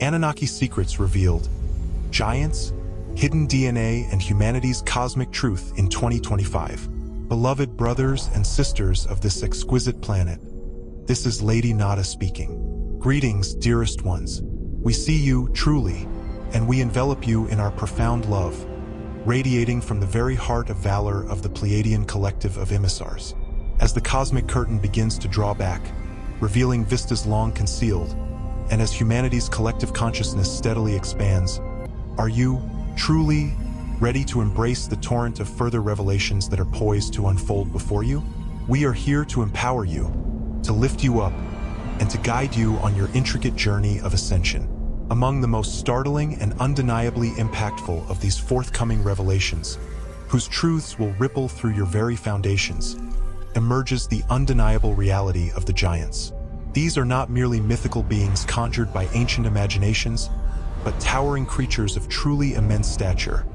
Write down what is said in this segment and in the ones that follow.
Anunnaki secrets revealed, giants, hidden DNA, and humanity's cosmic truth in 2025. Beloved brothers and sisters of this exquisite planet, this is Lady Nada speaking. Greetings, dearest ones. We see you truly, and we envelop you in our profound love, radiating from the very heart of valor of the Pleiadian collective of emissars. As the cosmic curtain begins to draw back, revealing vistas long concealed, and as humanity's collective consciousness steadily expands, are you truly ready to embrace the torrent of further revelations that are poised to unfold before you? We are here to empower you, to lift you up, and to guide you on your intricate journey of ascension. Among the most startling and undeniably impactful of these forthcoming revelations, whose truths will ripple through your very foundations, emerges the undeniable reality of the giants. These are not merely mythical beings conjured by ancient imaginations, but towering creatures of truly immense stature,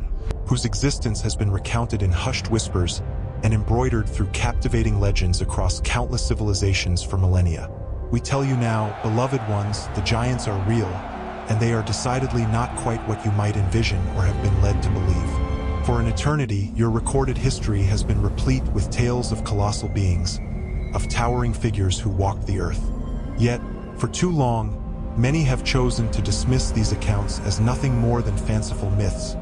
whose existence has been recounted in hushed whispers and embroidered through captivating legends across countless civilizations for millennia. We tell you now, beloved ones, the giants are real, and they are decidedly not quite what you might envision or have been led to believe. For an eternity, your recorded history has been replete with tales of colossal beings, of towering figures who walked the earth. Yet, for too long, many have chosen to dismiss these accounts as nothing more than fanciful myths,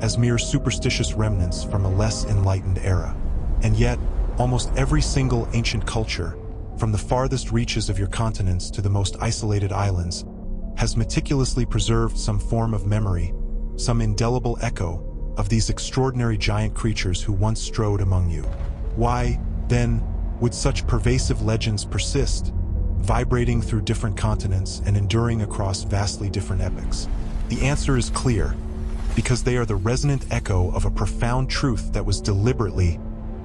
as mere superstitious remnants from a less enlightened era. And yet, almost every single ancient culture, from the farthest reaches of your continents to the most isolated islands, has meticulously preserved some form of memory, some indelible echo of these extraordinary giant creatures who once strode among you. Why, then, would such pervasive legends persist, vibrating through different continents and enduring across vastly different epochs? The answer is clear, because they are the resonant echo of a profound truth that was deliberately,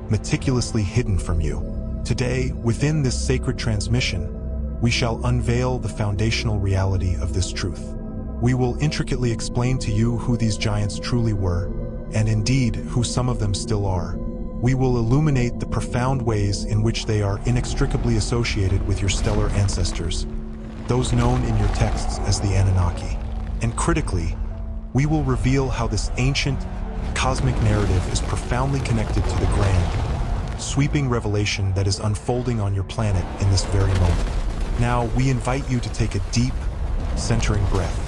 meticulously hidden from you. Today, within this sacred transmission, we shall unveil the foundational reality of this truth. We will intricately explain to you who these giants truly were, and indeed who some of them still are. We will illuminate the profound ways in which they are inextricably associated with your stellar ancestors, those known in your texts as the Anunnaki. And critically, we will reveal how this ancient, cosmic narrative is profoundly connected to the grand, sweeping revelation that is unfolding on your planet in this very moment. Now, we invite you to take a deep, centering breath.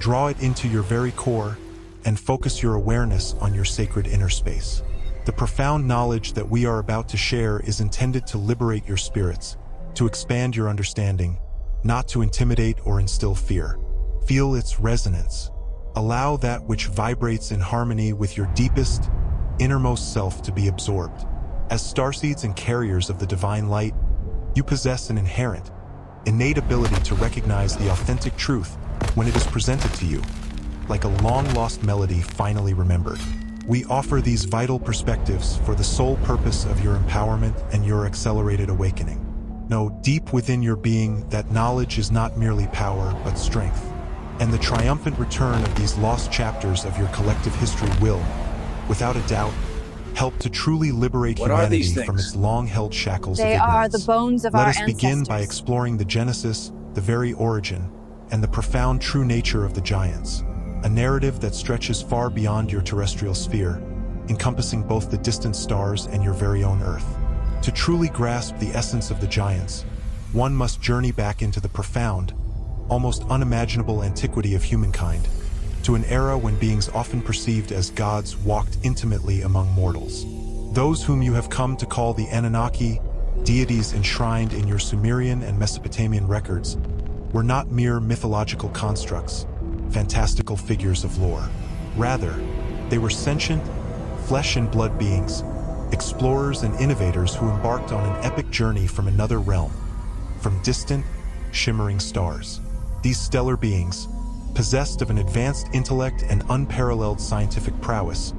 Draw it into your very core and focus your awareness on your sacred inner space. The profound knowledge that we are about to share is intended to liberate your spirits, to expand your understanding, not to intimidate or instill fear. Feel its resonance. Allow that which vibrates in harmony with your deepest, innermost self to be absorbed. As starseeds and carriers of the divine light, you possess an inherent, innate ability to recognize the authentic truth when it is presented to you, like a long-lost melody finally remembered. We offer these vital perspectives for the sole purpose of your empowerment and your accelerated awakening. Know deep within your being that knowledge is not merely power, but strength. And the triumphant return of these lost chapters of your collective history will, without a doubt, help to truly liberate humanity from its long-held shackles of ignorance. They are the bones of our ancestors. Let us begin by exploring the genesis, the very origin, and the profound true nature of the giants, a narrative that stretches far beyond your terrestrial sphere, encompassing both the distant stars and your very own Earth. To truly grasp the essence of the giants, one must journey back into the profound, almost unimaginable antiquity of humankind, to an era when beings often perceived as gods walked intimately among mortals. Those whom you have come to call the Anunnaki, deities enshrined in your Sumerian and Mesopotamian records, were not mere mythological constructs, fantastical figures of lore. Rather, they were sentient, flesh and blood beings, explorers and innovators who embarked on an epic journey from another realm, from distant, shimmering stars. These stellar beings, possessed of an advanced intellect and unparalleled scientific prowess,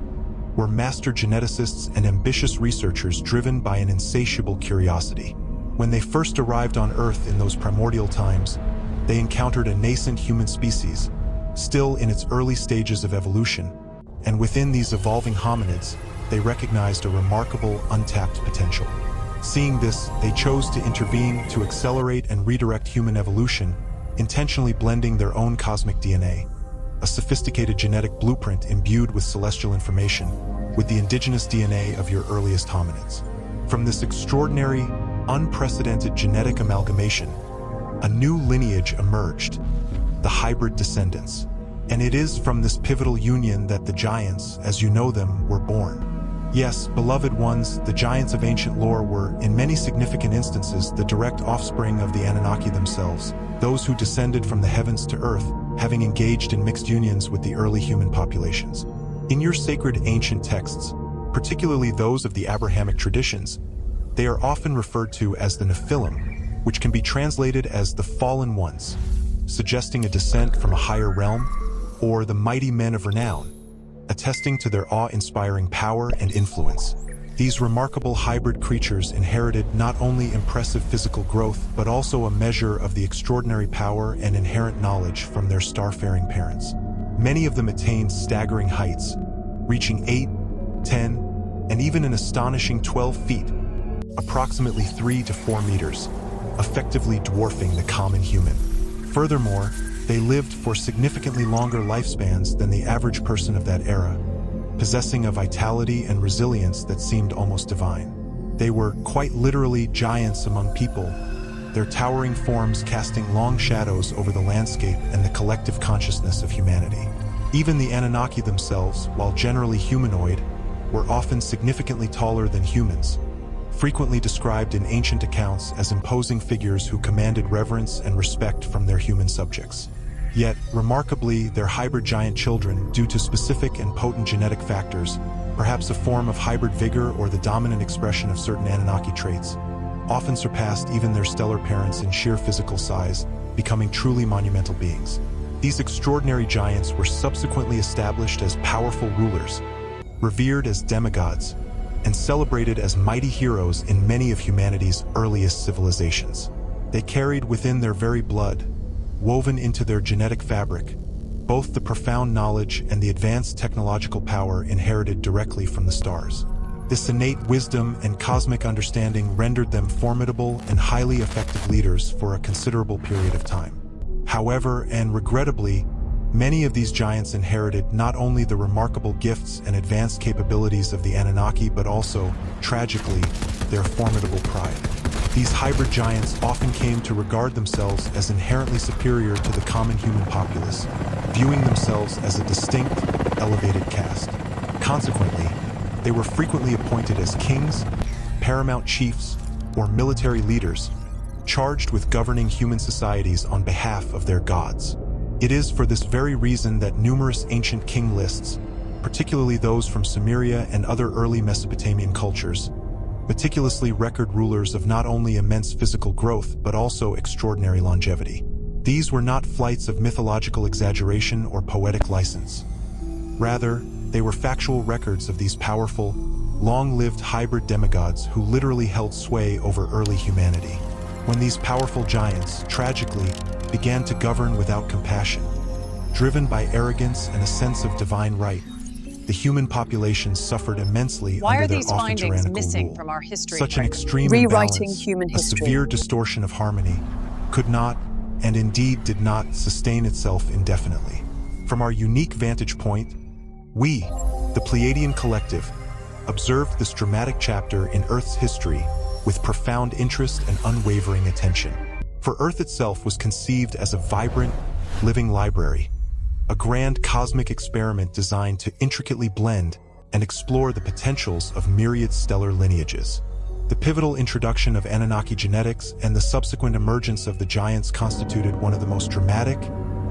were master geneticists and ambitious researchers driven by an insatiable curiosity. When they first arrived on Earth in those primordial times, they encountered a nascent human species, still in its early stages of evolution, and within these evolving hominids, they recognized a remarkable untapped potential. Seeing this, they chose to intervene to accelerate and redirect human evolution intentionally blending their own cosmic DNA, a sophisticated genetic blueprint imbued with celestial information, with the indigenous DNA of your earliest hominids. From this extraordinary, unprecedented genetic amalgamation, a new lineage emerged, the hybrid descendants. And it is from this pivotal union that the giants, as you know them, were born. Yes, beloved ones, the giants of ancient lore were, in many significant instances, the direct offspring of the Anunnaki themselves, those who descended from the heavens to earth, having engaged in mixed unions with the early human populations. In your sacred ancient texts, particularly those of the Abrahamic traditions, they are often referred to as the Nephilim, which can be translated as the fallen ones, suggesting a descent from a higher realm, or the mighty men of renown, attesting to their awe-inspiring power and influence. These remarkable hybrid creatures inherited not only impressive physical growth, but also a measure of the extraordinary power and inherent knowledge from their starfaring parents. Many of them attained staggering heights, reaching 8, 10, and even an astonishing 12 feet, approximately 3 to 4 meters, effectively dwarfing the common human. Furthermore, they lived for significantly longer lifespans than the average person of that era, possessing a vitality and resilience that seemed almost divine. They were quite literally giants among people, their towering forms casting long shadows over the landscape and the collective consciousness of humanity. Even the Anunnaki themselves, while generally humanoid, were often significantly taller than humans, frequently described in ancient accounts as imposing figures who commanded reverence and respect from their human subjects. Yet, remarkably, their hybrid giant children, due to specific and potent genetic factors, perhaps a form of hybrid vigor or the dominant expression of certain Anunnaki traits, often surpassed even their stellar parents in sheer physical size, becoming truly monumental beings. These extraordinary giants were subsequently established as powerful rulers, revered as demigods, and celebrated as mighty heroes in many of humanity's earliest civilizations. They carried within their very blood, woven into their genetic fabric, both the profound knowledge and the advanced technological power inherited directly from the stars. This innate wisdom and cosmic understanding rendered them formidable and highly effective leaders for a considerable period of time. However, and regrettably, many of these giants inherited not only the remarkable gifts and advanced capabilities of the Anunnaki, but also, tragically, their formidable pride. These hybrid giants often came to regard themselves as inherently superior to the common human populace, viewing themselves as a distinct, elevated caste. Consequently, they were frequently appointed as kings, paramount chiefs, or military leaders, charged with governing human societies on behalf of their gods. It is for this very reason that numerous ancient king lists, particularly those from Sumeria and other early Mesopotamian cultures, meticulously record rulers of not only immense physical growth but also extraordinary longevity. These were not flights of mythological exaggeration or poetic license. Rather, they were factual records of these powerful, long-lived hybrid demigods who literally held sway over early humanity. When these powerful giants, tragically, began to govern without compassion, driven by arrogance and a sense of divine right, the human population suffered immensely under their often tyrannical rule. From our history? Such an extreme Rewriting imbalance, human a history. severe distortion of harmony, could not, and indeed did not, sustain itself indefinitely. From our unique vantage point, we, the Pleiadian collective, observed this dramatic chapter in Earth's history with profound interest and unwavering attention. For Earth itself was conceived as a vibrant, living library, a grand cosmic experiment designed to intricately blend and explore the potentials of myriad stellar lineages. The pivotal introduction of Anunnaki genetics and the subsequent emergence of the giants constituted one of the most dramatic,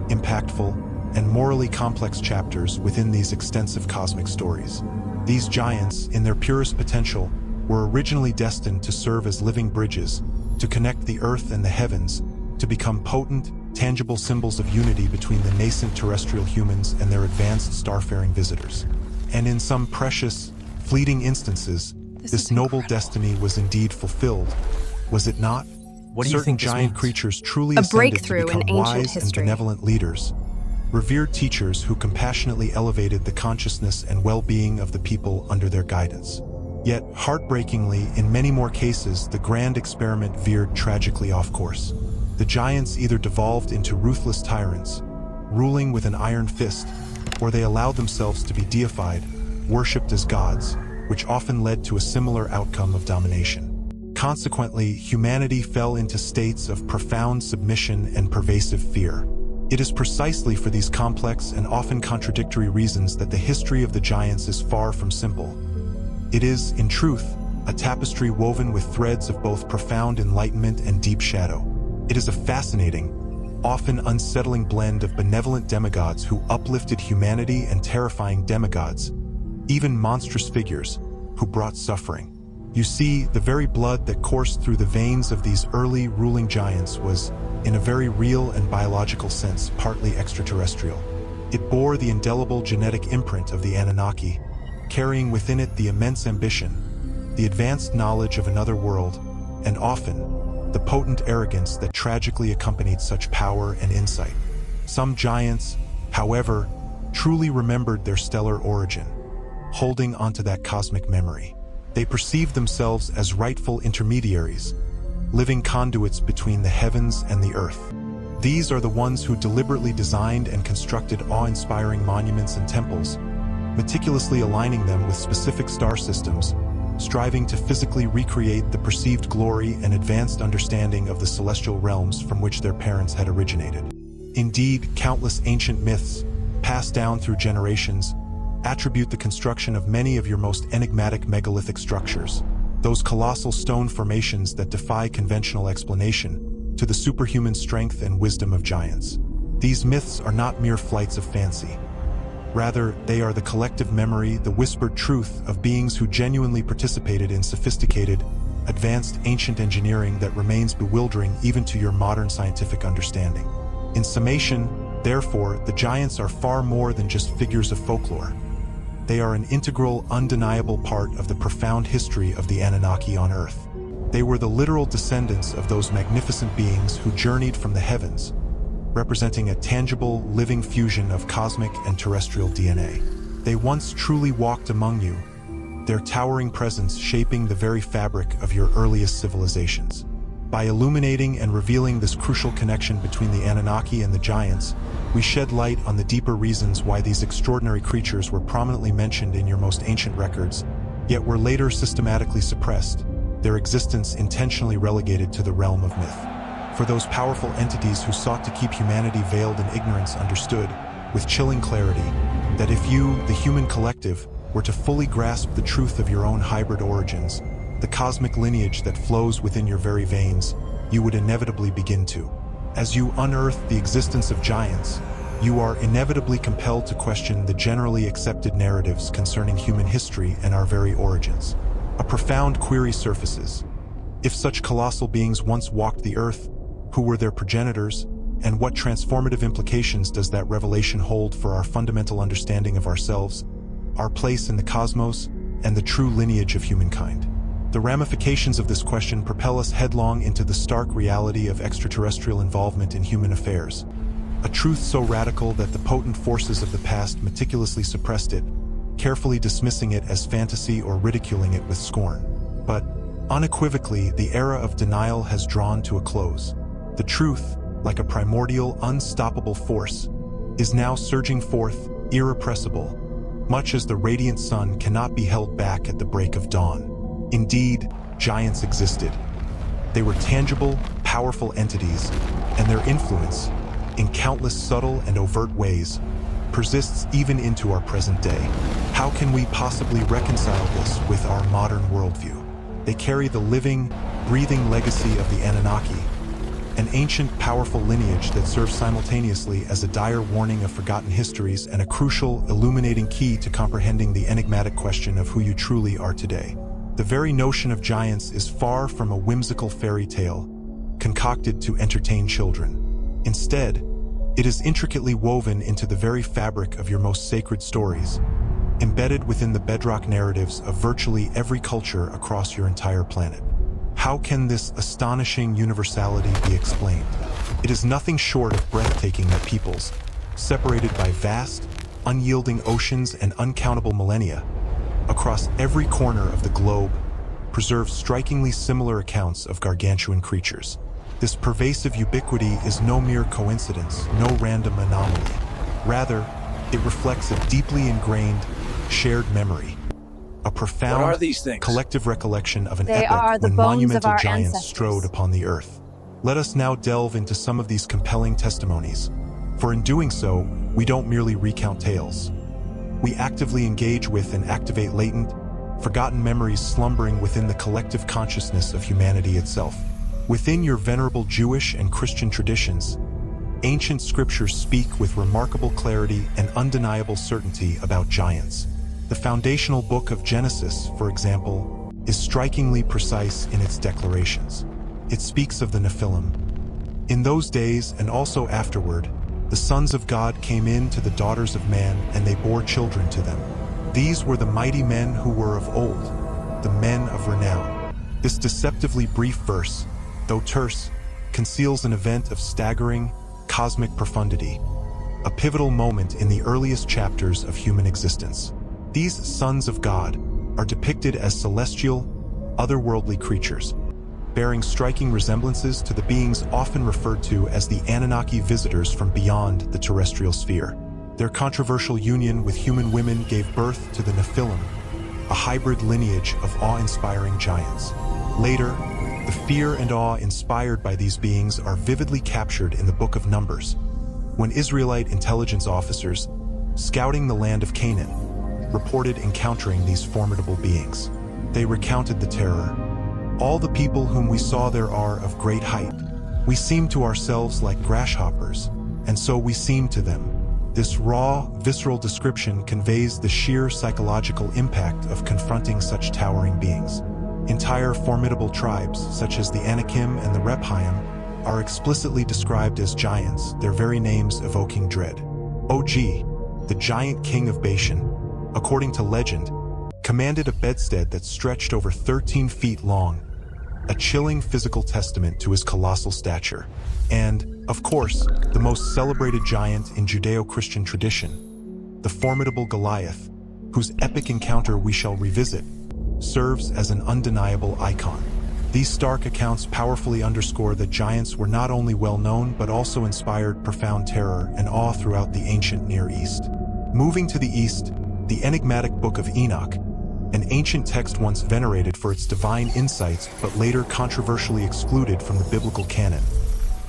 impactful, and morally complex chapters within these extensive cosmic stories. These giants, in their purest potential, were originally destined to serve as living bridges, to connect the earth and the heavens, to become potent, tangible symbols of unity between the nascent terrestrial humans and their advanced starfaring visitors. And in some precious, fleeting instances, this noble destiny was indeed fulfilled, was it not? What do you Certain think this giant means? creatures truly A ascended to breakthrough in become ancient wise and history. benevolent leaders, revered teachers who compassionately elevated the consciousness and well-being of the people under their guidance. Yet, heartbreakingly, in many more cases, the grand experiment veered tragically off course. The The giants either devolved into ruthless tyrants, ruling with an iron fist, or they allowed themselves to be deified, worshipped as gods, which often led to a similar outcome of domination. Consequently, humanity fell into states of profound submission and pervasive fear. It is precisely for these complex and often contradictory reasons that the history of the giants is far from simple. It is, in truth, a tapestry woven with threads of both profound enlightenment and deep shadow. It is a fascinating, often unsettling blend of benevolent demigods who uplifted humanity and terrifying demigods, even monstrous figures, who brought suffering. You see, the very blood that coursed through the veins of these early ruling giants was, in a very real and biological sense, partly extraterrestrial. It bore the indelible genetic imprint of the Anunnaki, carrying within it the immense ambition, the advanced knowledge of another world, and often, the potent arrogance that tragically accompanied such power and insight. Some giants, however, truly remembered their stellar origin, holding onto that cosmic memory. They perceived themselves as rightful intermediaries, living conduits between the heavens and the earth. These are the ones who deliberately designed and constructed awe-inspiring monuments and temples, meticulously aligning them with specific star systems, striving to physically recreate the perceived glory and advanced understanding of the celestial realms from which their parents had originated. Indeed, countless ancient myths, passed down through generations, attribute the construction of many of your most enigmatic megalithic structures, those colossal stone formations that defy conventional explanation, to the superhuman strength and wisdom of giants. These myths are not mere flights of fancy. Rather, they are the collective memory, the whispered truth of beings who genuinely participated in sophisticated, advanced ancient engineering that remains bewildering even to your modern scientific understanding. In summation, therefore, the giants are far more than just figures of folklore. They are an integral, undeniable part of the profound history of the Anunnaki on Earth. They were the literal descendants of those magnificent beings who journeyed from the heavens, representing a tangible, living fusion of cosmic and terrestrial DNA. They once truly walked among you, their towering presence shaping the very fabric of your earliest civilizations. By illuminating and revealing this crucial connection between the Anunnaki and the giants, we shed light on the deeper reasons why these extraordinary creatures were prominently mentioned in your most ancient records, yet were later systematically suppressed, their existence intentionally relegated to the realm of myth. For those powerful entities who sought to keep humanity veiled in ignorance understood, with chilling clarity, that if you, the human collective, were to fully grasp the truth of your own hybrid origins, the cosmic lineage that flows within your very veins, you would inevitably begin to. As you unearth the existence of giants, you are inevitably compelled to question the generally accepted narratives concerning human history and our very origins. A profound query surfaces. If such colossal beings once walked the earth, who were their progenitors, and what transformative implications does that revelation hold for our fundamental understanding of ourselves, our place in the cosmos, and the true lineage of humankind? The ramifications of this question propel us headlong into the stark reality of extraterrestrial involvement in human affairs, a truth so radical that the potent forces of the past meticulously suppressed it, carefully dismissing it as fantasy or ridiculing it with scorn. But, unequivocally, the era of denial has drawn to a close. The truth, like a primordial, unstoppable force, is now surging forth, irrepressible, much as the radiant sun cannot be held back at the break of dawn. Indeed, giants existed. They were tangible, powerful entities, and their influence, in countless subtle and overt ways, persists even into our present day. How can we possibly reconcile this with our modern worldview? They carry the living, breathing legacy of the Anunnaki, an ancient, powerful lineage that serves simultaneously as a dire warning of forgotten histories and a crucial, illuminating key to comprehending the enigmatic question of who you truly are today. The very notion of giants is far from a whimsical fairy tale, concocted to entertain children. Instead, it is intricately woven into the very fabric of your most sacred stories, embedded within the bedrock narratives of virtually every culture across your entire planet. How can this astonishing universality be explained? It is nothing short of breathtaking that peoples, separated by vast, unyielding oceans and uncountable millennia, across every corner of the globe, preserve strikingly similar accounts of gargantuan creatures. This pervasive ubiquity is no mere coincidence, no random anomaly. Rather, it reflects a deeply ingrained, shared memory. A profound, What are these things? collective recollection of an They epoch are the when bones of monumental our giants ancestors. strode upon the earth. Let us now delve into some of these compelling testimonies. For in doing so, we don't merely recount tales. We actively engage with and activate latent, forgotten memories slumbering within the collective consciousness of humanity itself. Within your venerable Jewish and Christian traditions, ancient scriptures speak with remarkable clarity and undeniable certainty about giants. The foundational book of Genesis, for example, is strikingly precise in its declarations. It speaks of the Nephilim. In those days and also afterward, the sons of God came in to the daughters of man, and they bore children to them. These were the mighty men who were of old, the men of renown. This deceptively brief verse, though terse, conceals an event of staggering, cosmic profundity, a pivotal moment in the earliest chapters of human existence. These sons of God are depicted as celestial, otherworldly creatures, bearing striking resemblances to the beings often referred to as the Anunnaki visitors from beyond the terrestrial sphere. Their controversial union with human women gave birth to the Nephilim, a hybrid lineage of awe-inspiring giants. Later, the fear and awe inspired by these beings are vividly captured in the Book of Numbers, when Israelite intelligence officers, scouting the land of Canaan, reported encountering these formidable beings. They recounted the terror. "All the people whom we saw there are of great height. We seem to ourselves like grasshoppers, and so we seem to them." This raw, visceral description conveys the sheer psychological impact of confronting such towering beings. Entire formidable tribes, such as the Anakim and the Rephaim, are explicitly described as giants, their very names evoking dread. Og, the giant king of Bashan, according to legend, commanded a bedstead that stretched over 13 feet long, a chilling physical testament to his colossal stature. And, of course, the most celebrated giant in Judeo-Christian tradition, the formidable Goliath, whose epic encounter we shall revisit, serves as an undeniable icon. These stark accounts powerfully underscore that giants were not only well-known but also inspired profound terror and awe throughout the ancient Near East. Moving to the east, the enigmatic Book of Enoch, an ancient text once venerated for its divine insights but later controversially excluded from the biblical canon,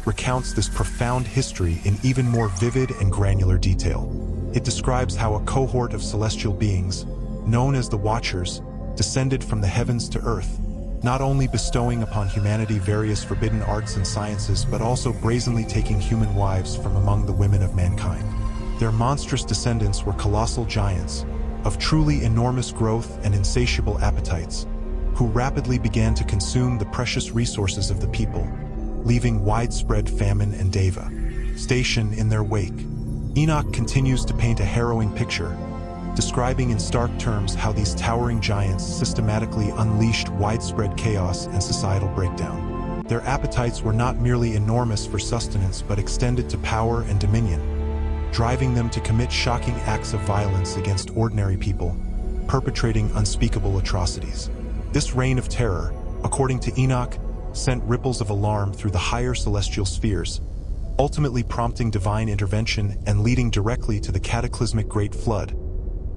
recounts this profound history in even more vivid and granular detail. It describes how a cohort of celestial beings, known as the Watchers, descended from the heavens to earth, not only bestowing upon humanity various forbidden arts and sciences but also brazenly taking human wives from among the women of mankind. Their monstrous descendants were colossal giants, of truly enormous growth and insatiable appetites, who rapidly began to consume the precious resources of the people, leaving widespread famine and devastation in their wake. Enoch continues to paint a harrowing picture, describing in stark terms how these towering giants systematically unleashed widespread chaos and societal breakdown. Their appetites were not merely enormous for sustenance but extended to power and dominion, driving them to commit shocking acts of violence against ordinary people, perpetrating unspeakable atrocities. This reign of terror, according to Enoch, sent ripples of alarm through the higher celestial spheres, ultimately prompting divine intervention and leading directly to the cataclysmic Great Flood,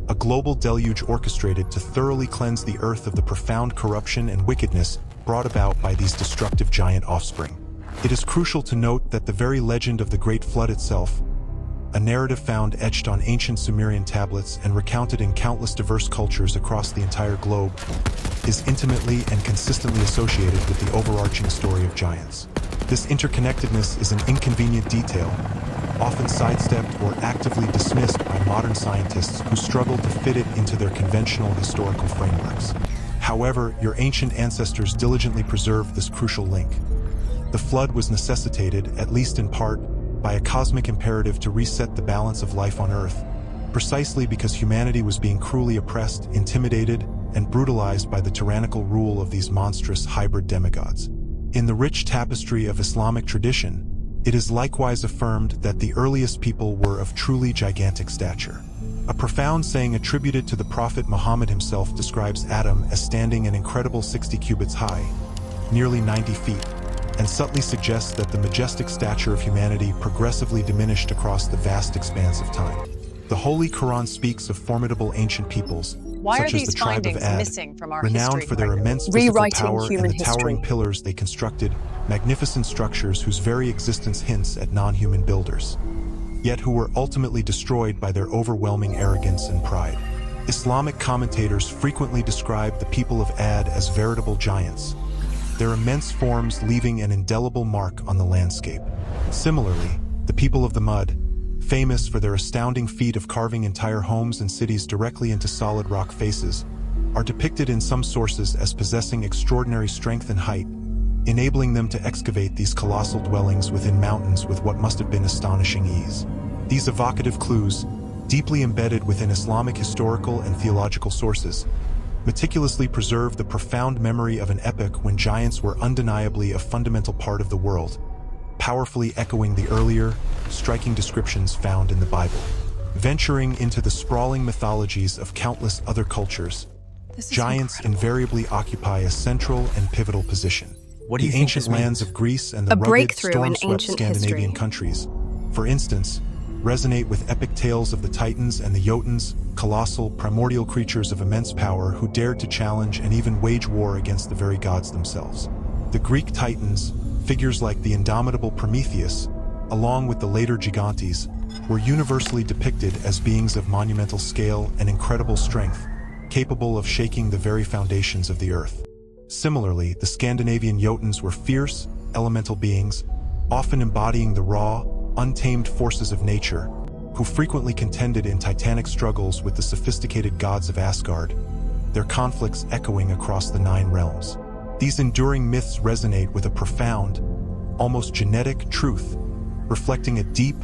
a global deluge orchestrated to thoroughly cleanse the earth of the profound corruption and wickedness brought about by these destructive giant offspring. It is crucial to note that the very legend of the Great Flood itself, a narrative found etched on ancient Sumerian tablets and recounted in countless diverse cultures across the entire globe, is intimately and consistently associated with the overarching story of giants. This interconnectedness is an inconvenient detail, often sidestepped or actively dismissed by modern scientists who struggle to fit it into their conventional historical frameworks. However, your ancient ancestors diligently preserved this crucial link. The flood was necessitated, at least in part, by a cosmic imperative to reset the balance of life on Earth, precisely because humanity was being cruelly oppressed, intimidated, and brutalized by the tyrannical rule of these monstrous hybrid demigods. In the rich tapestry of Islamic tradition, it is likewise affirmed that the earliest people were of truly gigantic stature. A profound saying attributed to the Prophet Muhammad himself describes Adam as standing an incredible 60 cubits high, nearly 90 feet, and subtly suggests that the majestic stature of humanity progressively diminished across the vast expanse of time. The Holy Quran speaks of formidable ancient peoples, Why such are as the these tribe of findings Ad, missing from our renowned history? for their immense physical Rewriting power and human the towering history. pillars they constructed, magnificent structures whose very existence hints at non-human builders, yet who were ultimately destroyed by their overwhelming arrogance and pride. Islamic commentators frequently describe the people of Ad as veritable giants, their immense forms leaving an indelible mark on the landscape. Similarly, the people of the Mud, famous for their astounding feat of carving entire homes and cities directly into solid rock faces, are depicted in some sources as possessing extraordinary strength and height, enabling them to excavate these colossal dwellings within mountains with what must have been astonishing ease. These evocative clues, deeply embedded within Islamic historical and theological sources, meticulously preserve the profound memory of an epoch when giants were undeniably a fundamental part of the world, powerfully echoing the earlier, striking descriptions found in the Bible. Venturing into the sprawling mythologies of countless other cultures, giants invariably occupy a central and pivotal position. What do you The think ancient this means? lands of Greece and the A rugged, breakthrough in storm-swept ancient Scandinavian history. countries, for instance, resonate with epic tales of the Titans and the Jotuns, colossal, primordial creatures of immense power who dared to challenge and even wage war against the very gods themselves. The Greek Titans, figures like the indomitable Prometheus, along with the later Gigantes, were universally depicted as beings of monumental scale and incredible strength, capable of shaking the very foundations of the earth. Similarly, the Scandinavian Jotuns were fierce, elemental beings, often embodying the raw, untamed forces of nature, who frequently contended in titanic struggles with the sophisticated gods of Asgard, their conflicts echoing across the 9 realms. These enduring myths resonate with a profound, almost genetic truth, reflecting a deep,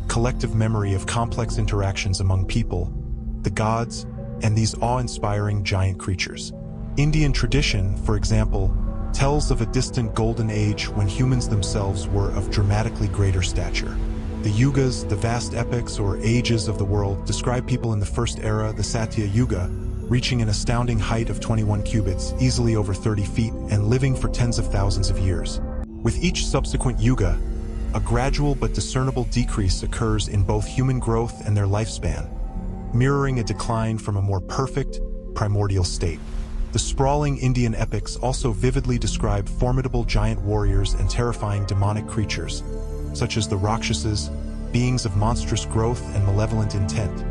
collective memory of complex interactions among people, the gods, and these awe-inspiring giant creatures. Indian tradition, for example, tells of a distant golden age when humans themselves were of dramatically greater stature. The Yugas, the vast epochs or ages of the world, describe people in the first era, the Satya Yuga, reaching an astounding height of 21 cubits, easily over 30 feet, and living for tens of thousands of years. With each subsequent Yuga, a gradual but discernible decrease occurs in both human growth and their lifespan, mirroring a decline from a more perfect, primordial state. The sprawling Indian epics also vividly describe formidable giant warriors and terrifying demonic creatures, such as the Rakshasas, beings of monstrous growth and malevolent intent,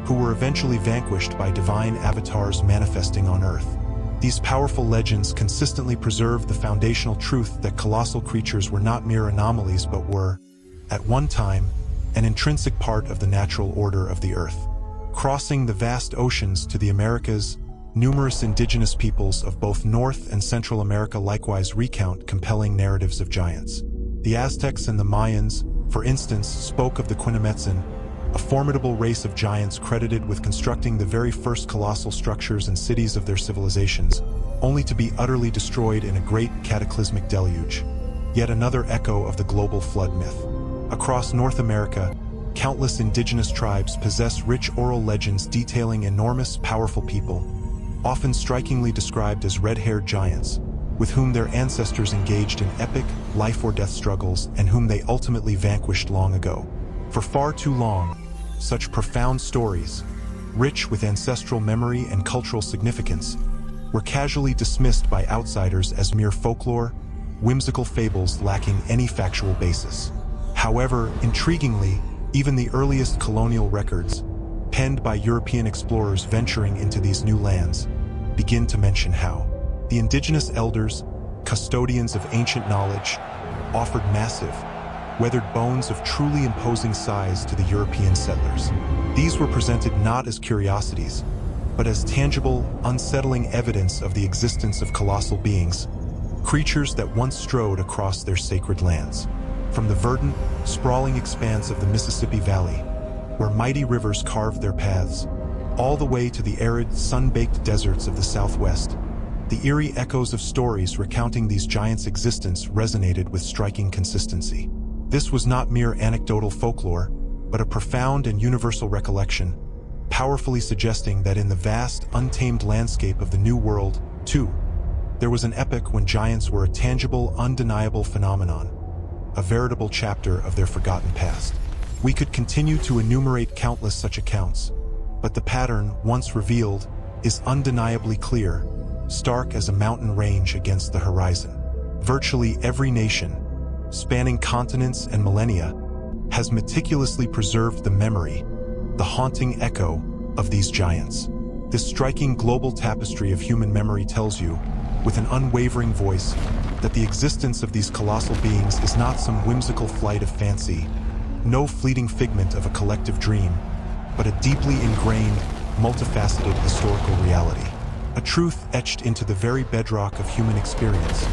who were eventually vanquished by divine avatars manifesting on Earth. These powerful legends consistently preserve the foundational truth that colossal creatures were not mere anomalies but were, at one time, an intrinsic part of the natural order of the Earth. Crossing the vast oceans to the Americas, numerous indigenous peoples of both North and Central America likewise recount compelling narratives of giants. The Aztecs and the Mayans, for instance, spoke of the Quinametzin, a formidable race of giants credited with constructing the very first colossal structures and cities of their civilizations, only to be utterly destroyed in a great cataclysmic deluge. Yet another echo of the global flood myth. Across North America, countless indigenous tribes possess rich oral legends detailing enormous, powerful people, often strikingly described as red-haired giants, with whom their ancestors engaged in epic, life-or-death struggles and whom they ultimately vanquished long ago. For far too long, such profound stories, rich with ancestral memory and cultural significance, were casually dismissed by outsiders as mere folklore, whimsical fables lacking any factual basis. However, intriguingly, even the earliest colonial records, penned by European explorers venturing into these new lands, begin to mention how the indigenous elders, custodians of ancient knowledge, offered massive, weathered bones of truly imposing size to the European settlers. These were presented not as curiosities, but as tangible, unsettling evidence of the existence of colossal beings, creatures that once strode across their sacred lands. From the verdant, sprawling expanse of the Mississippi Valley, where mighty rivers carved their paths, all the way to the arid, sun-baked deserts of the Southwest, the eerie echoes of stories recounting these giants' existence resonated with striking consistency. This was not mere anecdotal folklore, but a profound and universal recollection, powerfully suggesting that in the vast, untamed landscape of the New World, too, There was an epoch when giants were a tangible, undeniable phenomenon, a veritable chapter of their forgotten past. We could continue to enumerate countless such accounts, but the pattern, once revealed, is undeniably clear, stark as a mountain range against the horizon. Virtually every nation, spanning continents and millennia, has meticulously preserved the memory, the haunting echo of these giants. This striking global tapestry of human memory tells you, with an unwavering voice, that the existence of these colossal beings is not some whimsical flight of fancy, no fleeting figment of a collective dream, but a deeply ingrained, multifaceted historical reality. A truth etched into the very bedrock of human experience,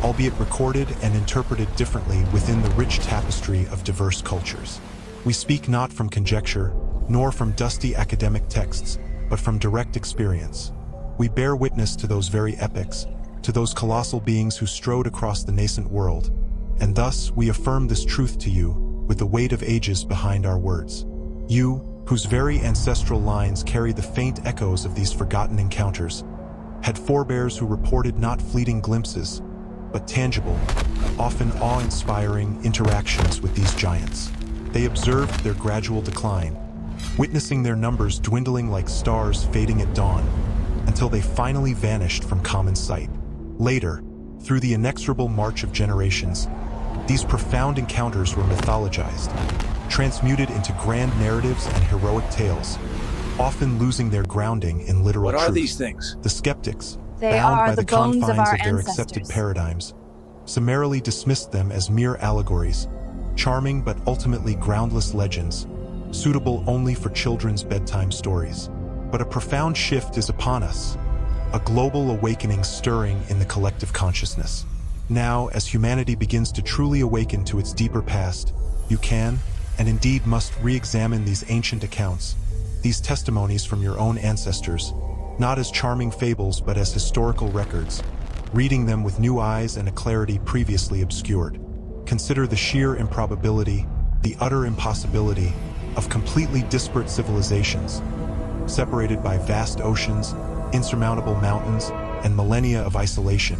albeit recorded and interpreted differently within the rich tapestry of diverse cultures. We speak not from conjecture, nor from dusty academic texts, but from direct experience. We bear witness to those very epochs, to those colossal beings who strode across the nascent world, and thus we affirm this truth to you with the weight of ages behind our words. You, whose very ancestral lines carry the faint echoes of these forgotten encounters, had forebears who reported not fleeting glimpses, but tangible, often awe-inspiring interactions with these giants. They observed their gradual decline, witnessing their numbers dwindling like stars fading at dawn, until they finally vanished from common sight. Later, through the inexorable march of generations, these profound encounters were mythologized, transmuted into grand narratives and heroic tales, often losing their grounding in literal truth. What are these things? The skeptics, They bound are by the the bones of confines our of their accepted ancestors. paradigms, summarily dismissed them as mere allegories, charming but ultimately groundless legends, suitable only for children's bedtime stories. But a profound shift is upon us, a global awakening stirring in the collective consciousness. Now, as humanity begins to truly awaken to its deeper past, you can, and indeed must, re-examine these ancient accounts, these testimonies from your own ancestors, not as charming fables but as historical records, reading them with new eyes and a clarity previously obscured. Consider the sheer improbability, the utter impossibility, of completely disparate civilizations, separated by vast oceans, insurmountable mountains, and millennia of isolation,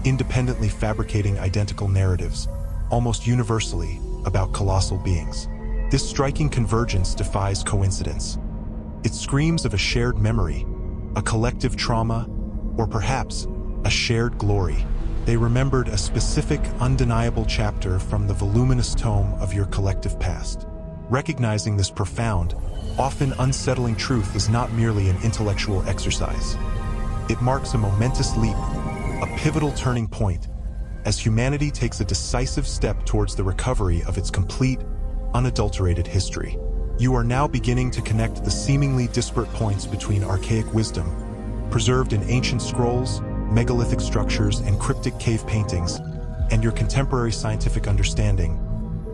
independently fabricating identical narratives, almost universally, about colossal beings. This striking convergence defies coincidence. It screams of a shared memory, a collective trauma, or perhaps a shared glory. They remembered a specific, undeniable chapter from the voluminous tome of your collective past. Recognizing this profound, often unsettling truth is not merely an intellectual exercise. It marks a momentous leap, a pivotal turning point, as humanity takes a decisive step towards the recovery of its complete, unadulterated history. You are now beginning to connect the seemingly disparate points between archaic wisdom, preserved in ancient scrolls, megalithic structures, and cryptic cave paintings, and your contemporary scientific understanding,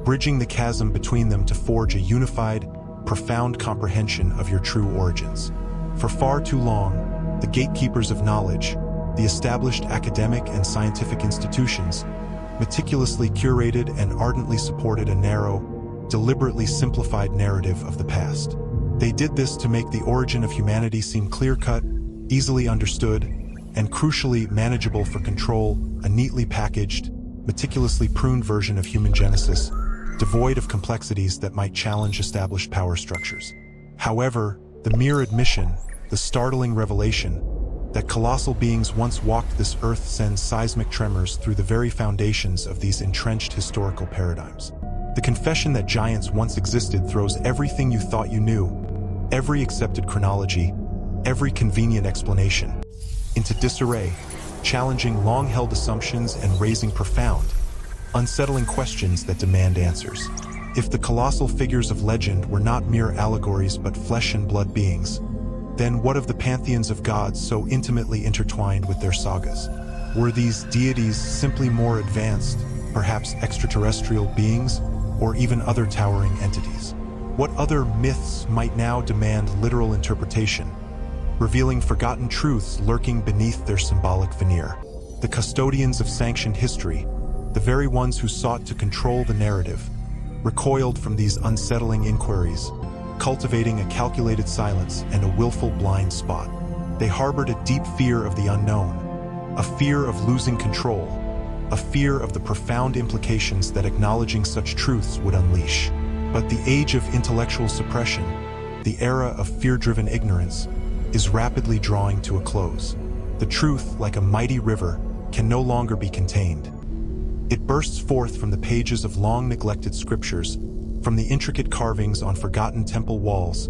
bridging the chasm between them to forge a unified, profound comprehension of your true origins. For far too long, the gatekeepers of knowledge, the established academic and scientific institutions, meticulously curated and ardently supported a narrow, deliberately simplified narrative of the past. They did this to make the origin of humanity seem clear-cut, easily understood, and crucially manageable for control, a neatly packaged, meticulously pruned version of human genesis, devoid of complexities that might challenge established power structures. However, the mere admission, the startling revelation, that colossal beings once walked this earth sends seismic tremors through the very foundations of these entrenched historical paradigms. The confession that giants once existed throws everything you thought you knew, every accepted chronology, every convenient explanation, into disarray, challenging long-held assumptions and raising profound, unsettling questions that demand answers. If the colossal figures of legend were not mere allegories but flesh and blood beings, then what of the pantheons of gods so intimately intertwined with their sagas? Were these deities simply more advanced, perhaps extraterrestrial beings, or even other towering entities? What other myths might now demand literal interpretation, revealing forgotten truths lurking beneath their symbolic veneer? The custodians of sanctioned history, the very ones who sought to control the narrative, recoiled from these unsettling inquiries, cultivating a calculated silence and a willful blind spot. They harbored a deep fear of the unknown, a fear of losing control, a fear of the profound implications that acknowledging such truths would unleash. But the age of intellectual suppression, the era of fear-driven ignorance, is rapidly drawing to a close. The truth, like a mighty river, can no longer be contained. It bursts forth from the pages of long-neglected scriptures, from the intricate carvings on forgotten temple walls,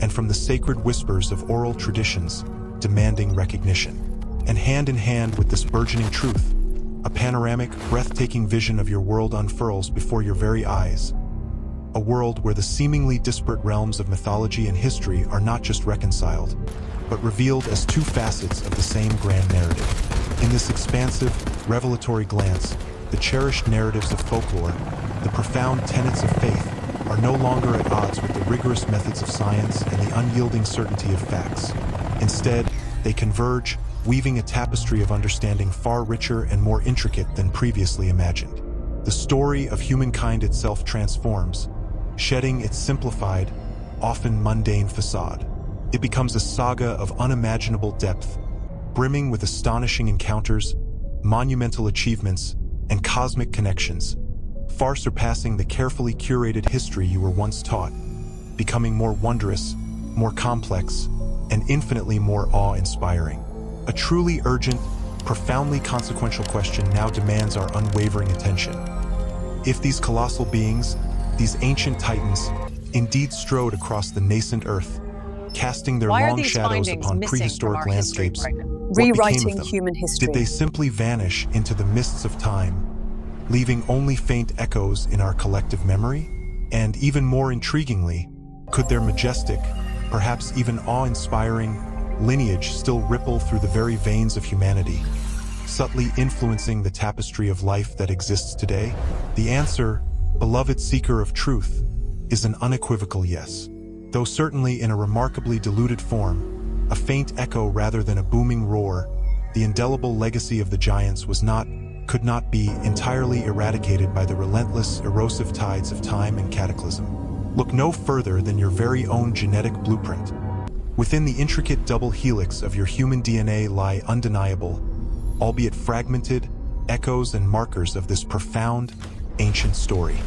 and from the sacred whispers of oral traditions demanding recognition. And hand in hand with this burgeoning truth, a panoramic, breathtaking vision of your world unfurls before your very eyes. A world where the seemingly disparate realms of mythology and history are not just reconciled, but revealed as two facets of the same grand narrative. In this expansive, revelatory glance, the cherished narratives of folklore, the profound tenets of faith, are no longer at odds with the rigorous methods of science and the unyielding certainty of facts. Instead, they converge, weaving a tapestry of understanding far richer and more intricate than previously imagined. The story of humankind itself transforms, shedding its simplified, often mundane facade. It becomes a saga of unimaginable depth, brimming with astonishing encounters, monumental achievements, and cosmic connections, far surpassing the carefully curated history you were once taught, becoming more wondrous, more complex, and infinitely more awe-inspiring. A truly urgent, profoundly consequential question now demands our unwavering attention. If these colossal beings, these ancient titans, indeed strode across the nascent Earth, casting their long shadows upon prehistoric landscapes, what became of them? Human history. Did they simply vanish into the mists of time, leaving only faint echoes in our collective memory? And even more intriguingly, could their majestic, perhaps even awe-inspiring, lineage still ripple through the very veins of humanity, subtly influencing the tapestry of life that exists today? The answer, beloved seeker of truth, is an unequivocal yes. Though certainly in a remarkably diluted form, a faint echo rather than a booming roar, the indelible legacy of the giants could not be entirely eradicated by the relentless, erosive tides of time and cataclysm. Look no further than your very own genetic blueprint. Within the intricate double helix of your human DNA lie undeniable, albeit fragmented, echoes and markers of this profound, ancient story.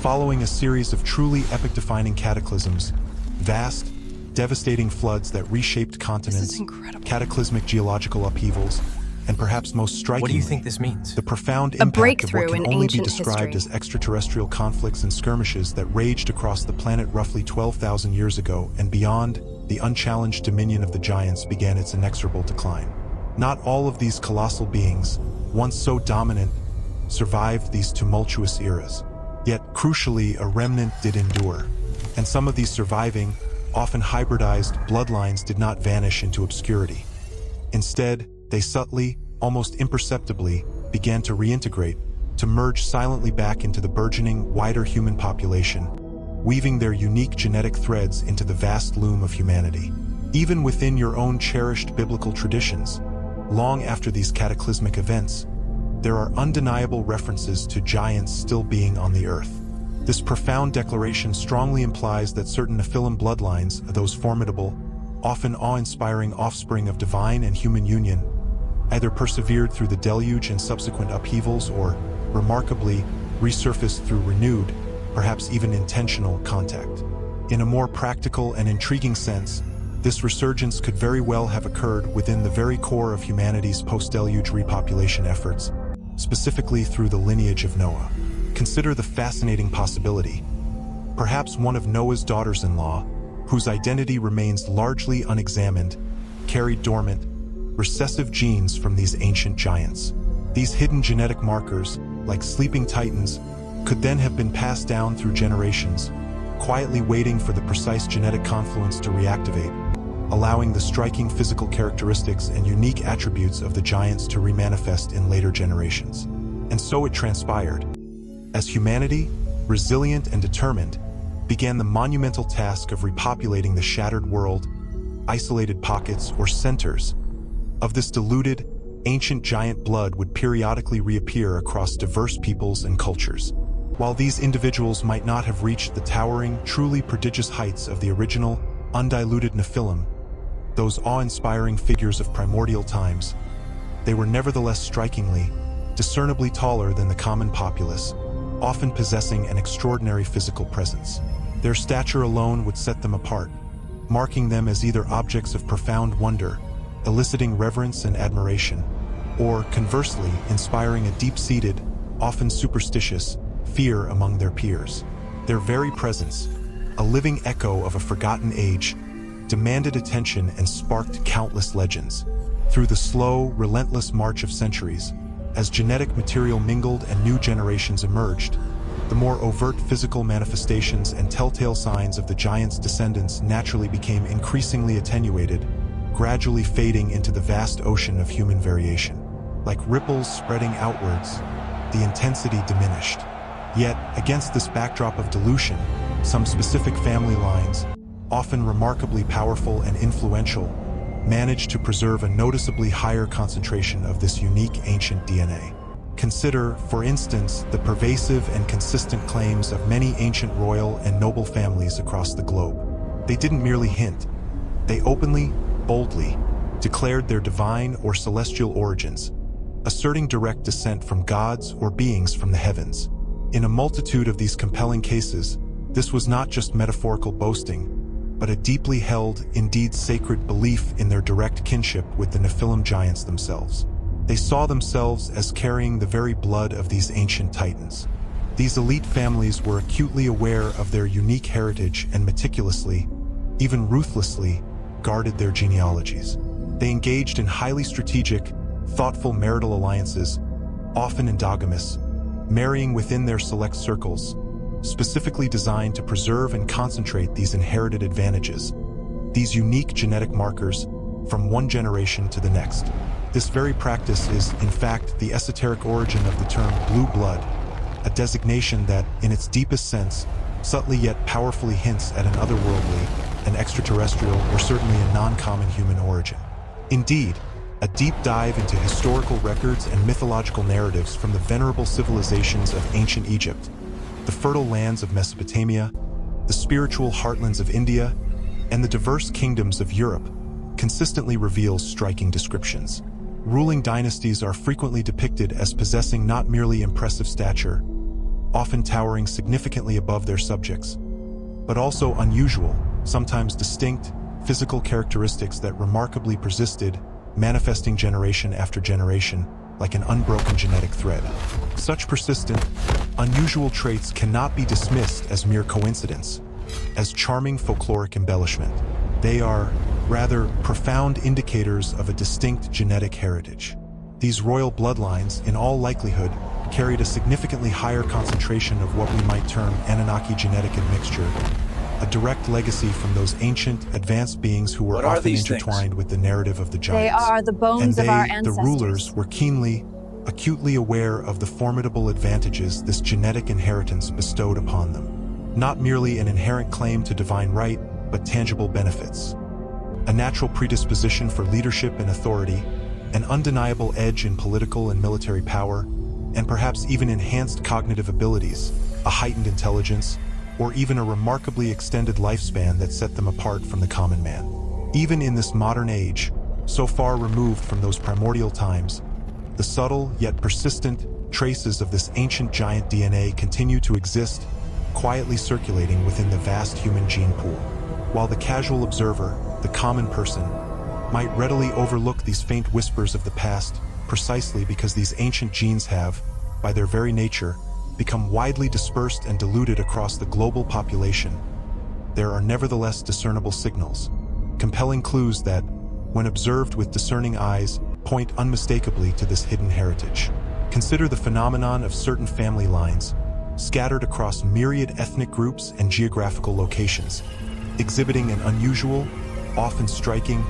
Following a series of truly epoch-defining cataclysms, vast, devastating floods that reshaped continents, cataclysmic geological upheavals, and perhaps most strikingly, what do you think this means? The profound impact of what can only be described history. as extraterrestrial conflicts and skirmishes that raged across the planet roughly 12,000 years ago and beyond, the unchallenged dominion of the giants began its inexorable decline. Not all of these colossal beings, once so dominant, survived these tumultuous eras. Yet, crucially, a remnant did endure. And some of these surviving, often hybridized bloodlines did not vanish into obscurity. Instead, they subtly, almost imperceptibly, began to reintegrate, to merge silently back into the burgeoning, wider human population, weaving their unique genetic threads into the vast loom of humanity. Even within your own cherished biblical traditions, long after these cataclysmic events, there are undeniable references to giants still being on the earth. This profound declaration strongly implies that certain Nephilim bloodlines, those formidable, often awe-inspiring offspring of divine and human union, either persevered through the deluge and subsequent upheavals or, remarkably, resurfaced through renewed, perhaps even intentional, contact. In a more practical and intriguing sense, this resurgence could very well have occurred within the very core of humanity's post-deluge repopulation efforts, specifically through the lineage of Noah. Consider the fascinating possibility. Perhaps one of Noah's daughters-in-law, whose identity remains largely unexamined, carried dormant, recessive genes from these ancient giants. These hidden genetic markers, like sleeping titans, could then have been passed down through generations, quietly waiting for the precise genetic confluence to reactivate, allowing the striking physical characteristics and unique attributes of the giants to remanifest in later generations. And so it transpired. As humanity, resilient and determined, began the monumental task of repopulating the shattered world, isolated pockets or centers of this diluted, ancient giant blood would periodically reappear across diverse peoples and cultures. While these individuals might not have reached the towering, truly prodigious heights of the original, undiluted Nephilim, those awe-inspiring figures of primordial times, they were nevertheless strikingly, discernibly taller than the common populace, often possessing an extraordinary physical presence. Their stature alone would set them apart, marking them as either objects of profound wonder, eliciting reverence and admiration, or, conversely, inspiring a deep-seated, often superstitious, fear among their peers. Their very presence, a living echo of a forgotten age, demanded attention and sparked countless legends. Through the slow, relentless march of centuries, as genetic material mingled and new generations emerged, the more overt physical manifestations and telltale signs of the giants' descendants naturally became increasingly attenuated, gradually fading into the vast ocean of human variation. Like ripples spreading outwards, the intensity diminished. Yet, against this backdrop of dilution, some specific family lines, often remarkably powerful and influential, managed to preserve a noticeably higher concentration of this unique ancient DNA. Consider, for instance, the pervasive and consistent claims of many ancient royal and noble families across the globe. They didn't merely hint, they openly, boldly, declared their divine or celestial origins, asserting direct descent from gods or beings from the heavens. In a multitude of these compelling cases, this was not just metaphorical boasting, but a deeply held, indeed sacred belief in their direct kinship with the Nephilim giants themselves. They saw themselves as carrying the very blood of these ancient titans. These elite families were acutely aware of their unique heritage and meticulously, even ruthlessly, guarded their genealogies. They engaged in highly strategic, thoughtful marital alliances, often endogamous, marrying within their select circles, specifically designed to preserve and concentrate these inherited advantages, these unique genetic markers, from one generation to the next. This very practice is, in fact, the esoteric origin of the term blue blood, a designation that, in its deepest sense, subtly yet powerfully hints at an otherworldly, an extraterrestrial, or certainly a non-common human origin. Indeed, a deep dive into historical records and mythological narratives from the venerable civilizations of ancient Egypt, the fertile lands of Mesopotamia, the spiritual heartlands of India, and the diverse kingdoms of Europe consistently reveals striking descriptions. Ruling dynasties are frequently depicted as possessing not merely impressive stature, often towering significantly above their subjects, but also unusual, sometimes distinct, physical characteristics that remarkably persisted, manifesting generation after generation, like an unbroken genetic thread. Such persistent, unusual traits cannot be dismissed as mere coincidence, as charming folkloric embellishment. They are, rather, profound indicators of a distinct genetic heritage. These royal bloodlines, in all likelihood, carried a significantly higher concentration of what we might term Anunnaki genetic admixture, a direct legacy from those ancient, advanced beings who were often intertwined with the narrative of the giants. They are the bones of our ancestors. The rulers, were keenly, acutely aware of the formidable advantages this genetic inheritance bestowed upon them. Not merely an inherent claim to divine right, but tangible benefits. A natural predisposition for leadership and authority, an undeniable edge in political and military power, and perhaps even enhanced cognitive abilities, a heightened intelligence, or even a remarkably extended lifespan that set them apart from the common man. Even in this modern age, so far removed from those primordial times, the subtle yet persistent traces of this ancient giant DNA continue to exist, quietly circulating within the vast human gene pool. While the casual observer, the common person, might readily overlook these faint whispers of the past precisely because these ancient genes have, by their very nature, become widely dispersed and diluted across the global population, there are nevertheless discernible signals, compelling clues that, when observed with discerning eyes, point unmistakably to this hidden heritage. Consider the phenomenon of certain family lines, scattered across myriad ethnic groups and geographical locations, exhibiting an unusual, often striking,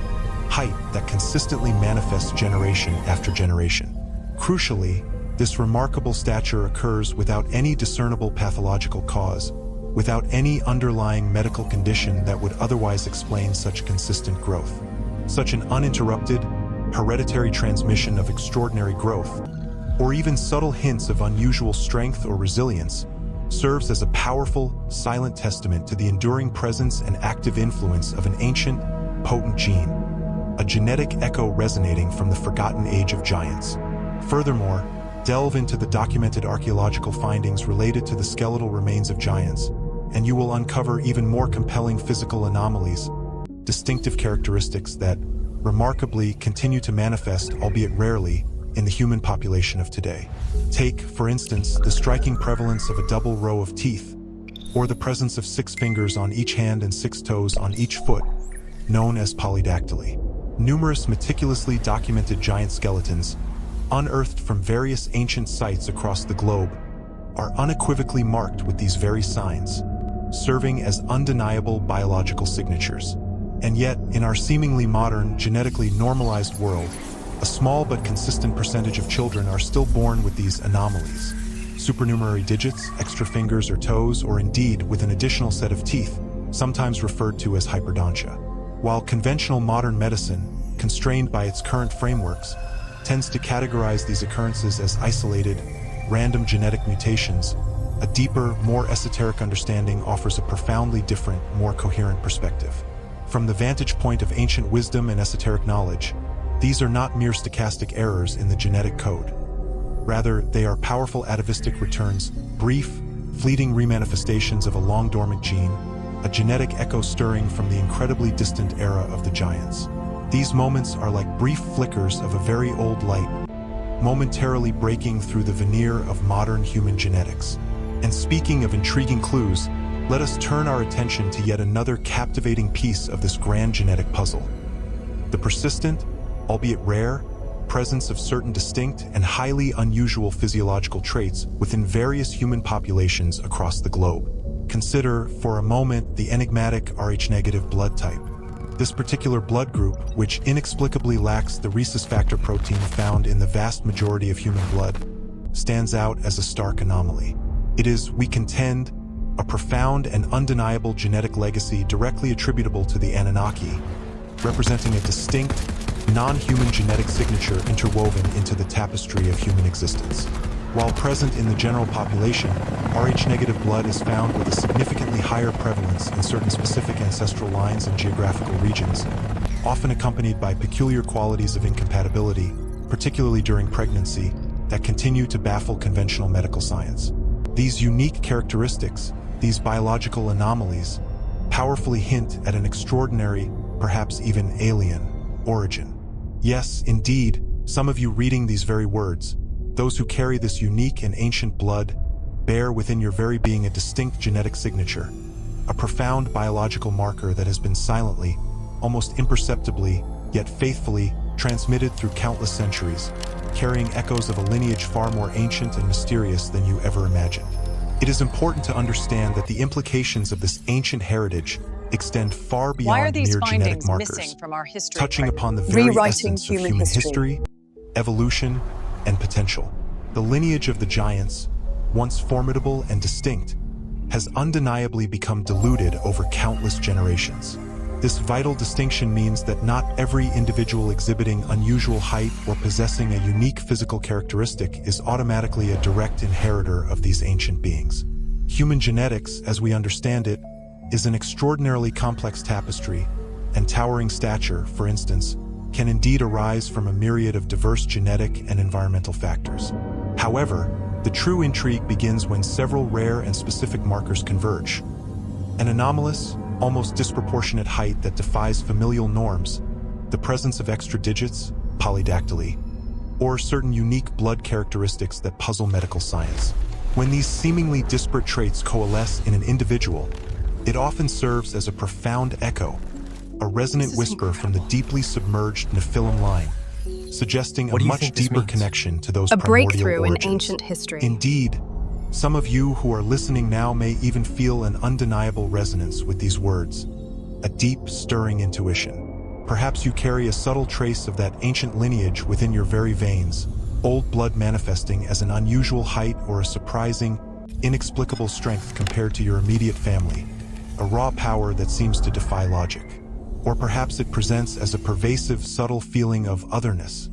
height that consistently manifests generation after generation. Crucially, this remarkable stature occurs without any discernible pathological cause, without any underlying medical condition that would otherwise explain such consistent growth. Such an uninterrupted, hereditary transmission of extraordinary growth, or even subtle hints of unusual strength or resilience, serves as a powerful, silent testament to the enduring presence and active influence of an ancient, potent gene. a genetic echo resonating from the forgotten age of giants. Furthermore, delve into the documented archaeological findings related to the skeletal remains of giants, and you will uncover even more compelling physical anomalies, distinctive characteristics that, remarkably, continue to manifest, albeit rarely, in the human population of today. Take, for instance, the striking prevalence of a double row of teeth, or the presence of 6 fingers on each hand and 6 toes on each foot, known as polydactyly. Numerous meticulously documented giant skeletons, unearthed from various ancient sites across the globe, are unequivocally marked with these very signs, serving as undeniable biological signatures. And yet, in our seemingly modern, genetically normalized world, a small but consistent percentage of children are still born with these anomalies. Supernumerary digits, extra fingers or toes, or indeed with an additional set of teeth, sometimes referred to as hyperdontia. While conventional modern medicine, constrained by its current frameworks, tends to categorize these occurrences as isolated, random genetic mutations, a deeper, more esoteric understanding offers a profoundly different, more coherent perspective. From the vantage point of ancient wisdom and esoteric knowledge, these are not mere stochastic errors in the genetic code. Rather, they are powerful atavistic returns, brief, fleeting remanifestations of a long-dormant gene, a genetic echo stirring from the incredibly distant era of the giants. These moments are like brief flickers of a very old light, momentarily breaking through the veneer of modern human genetics. And speaking of intriguing clues, let us turn our attention to yet another captivating piece of this grand genetic puzzle: the persistent, albeit rare, presence of certain distinct and highly unusual physiological traits within various human populations across the globe. Consider, for a moment, the enigmatic Rh-negative blood type. This particular blood group, which inexplicably lacks the rhesus factor protein found in the vast majority of human blood, stands out as a stark anomaly. It is, we contend, a profound and undeniable genetic legacy directly attributable to the Anunnaki, representing a distinct, non-human genetic signature interwoven into the tapestry of human existence. While present in the general population, Rh-negative blood is found with a significantly higher prevalence in certain specific ancestral lines and geographical regions, often accompanied by peculiar qualities of incompatibility, particularly during pregnancy, that continue to baffle conventional medical science. These unique characteristics, these biological anomalies, powerfully hint at an extraordinary, perhaps even alien, origin. Yes, indeed, some of you reading these very words, those who carry this unique and ancient blood, bear within your very being a distinct genetic signature, a profound biological marker that has been silently, almost imperceptibly, yet faithfully, transmitted through countless centuries, carrying echoes of a lineage far more ancient and mysterious than you ever imagined. It is important to understand that the implications of this ancient heritage extend far beyond mere genetic markers, from our history touching upon the very essence of human history, evolution, and potential. The lineage of the giants, once formidable and distinct, has undeniably become diluted over countless generations. This vital distinction means that not every individual exhibiting unusual height or possessing a unique physical characteristic is automatically a direct inheritor of these ancient beings. Human genetics, as we understand it, is an extraordinarily complex tapestry, and towering stature, for instance, can indeed arise from a myriad of diverse genetic and environmental factors. However, the true intrigue begins when several rare and specific markers converge. An anomalous, almost disproportionate height that defies familial norms, the presence of extra digits, polydactyly, or certain unique blood characteristics that puzzle medical science. When these seemingly disparate traits coalesce in an individual, it often serves as a profound echo, a resonant whisper from the deeply submerged Nephilim line, suggesting a much deeper connection to those primordial origins. A breakthrough in ancient history. Indeed, some of you who are listening now may even feel an undeniable resonance with these words, a deep, stirring intuition. Perhaps you carry a subtle trace of that ancient lineage within your very veins, old blood manifesting as an unusual height or a surprising, inexplicable strength compared to your immediate family, a raw power that seems to defy logic. Or perhaps it presents as a pervasive, subtle feeling of otherness,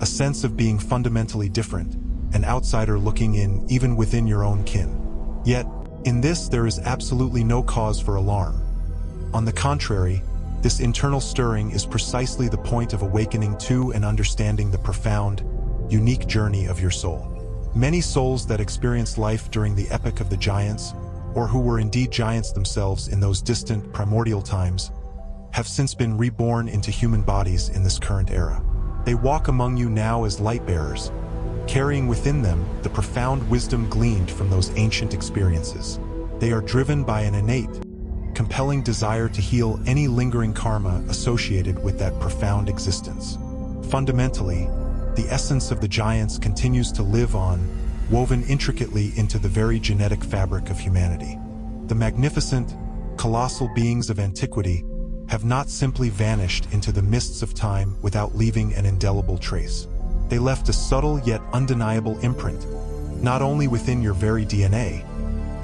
a sense of being fundamentally different, an outsider looking in even within your own kin. Yet, in this there is absolutely no cause for alarm. On the contrary, This internal stirring is precisely the point of awakening to and understanding the profound, unique journey of your soul. Many souls that experienced life during the epoch of the giants, or who were indeed giants themselves in those distant, primordial times, have since been reborn into human bodies in this current era. They walk among you now as light-bearers, carrying within them the profound wisdom gleaned from those ancient experiences. They are driven by an innate, compelling desire to heal any lingering karma associated with that profound existence. Fundamentally, the essence of the giants continues to live on, woven intricately into the very genetic fabric of humanity. The magnificent, colossal beings of antiquity have not simply vanished into the mists of time without leaving an indelible trace. They left a subtle yet undeniable imprint, not only within your very DNA,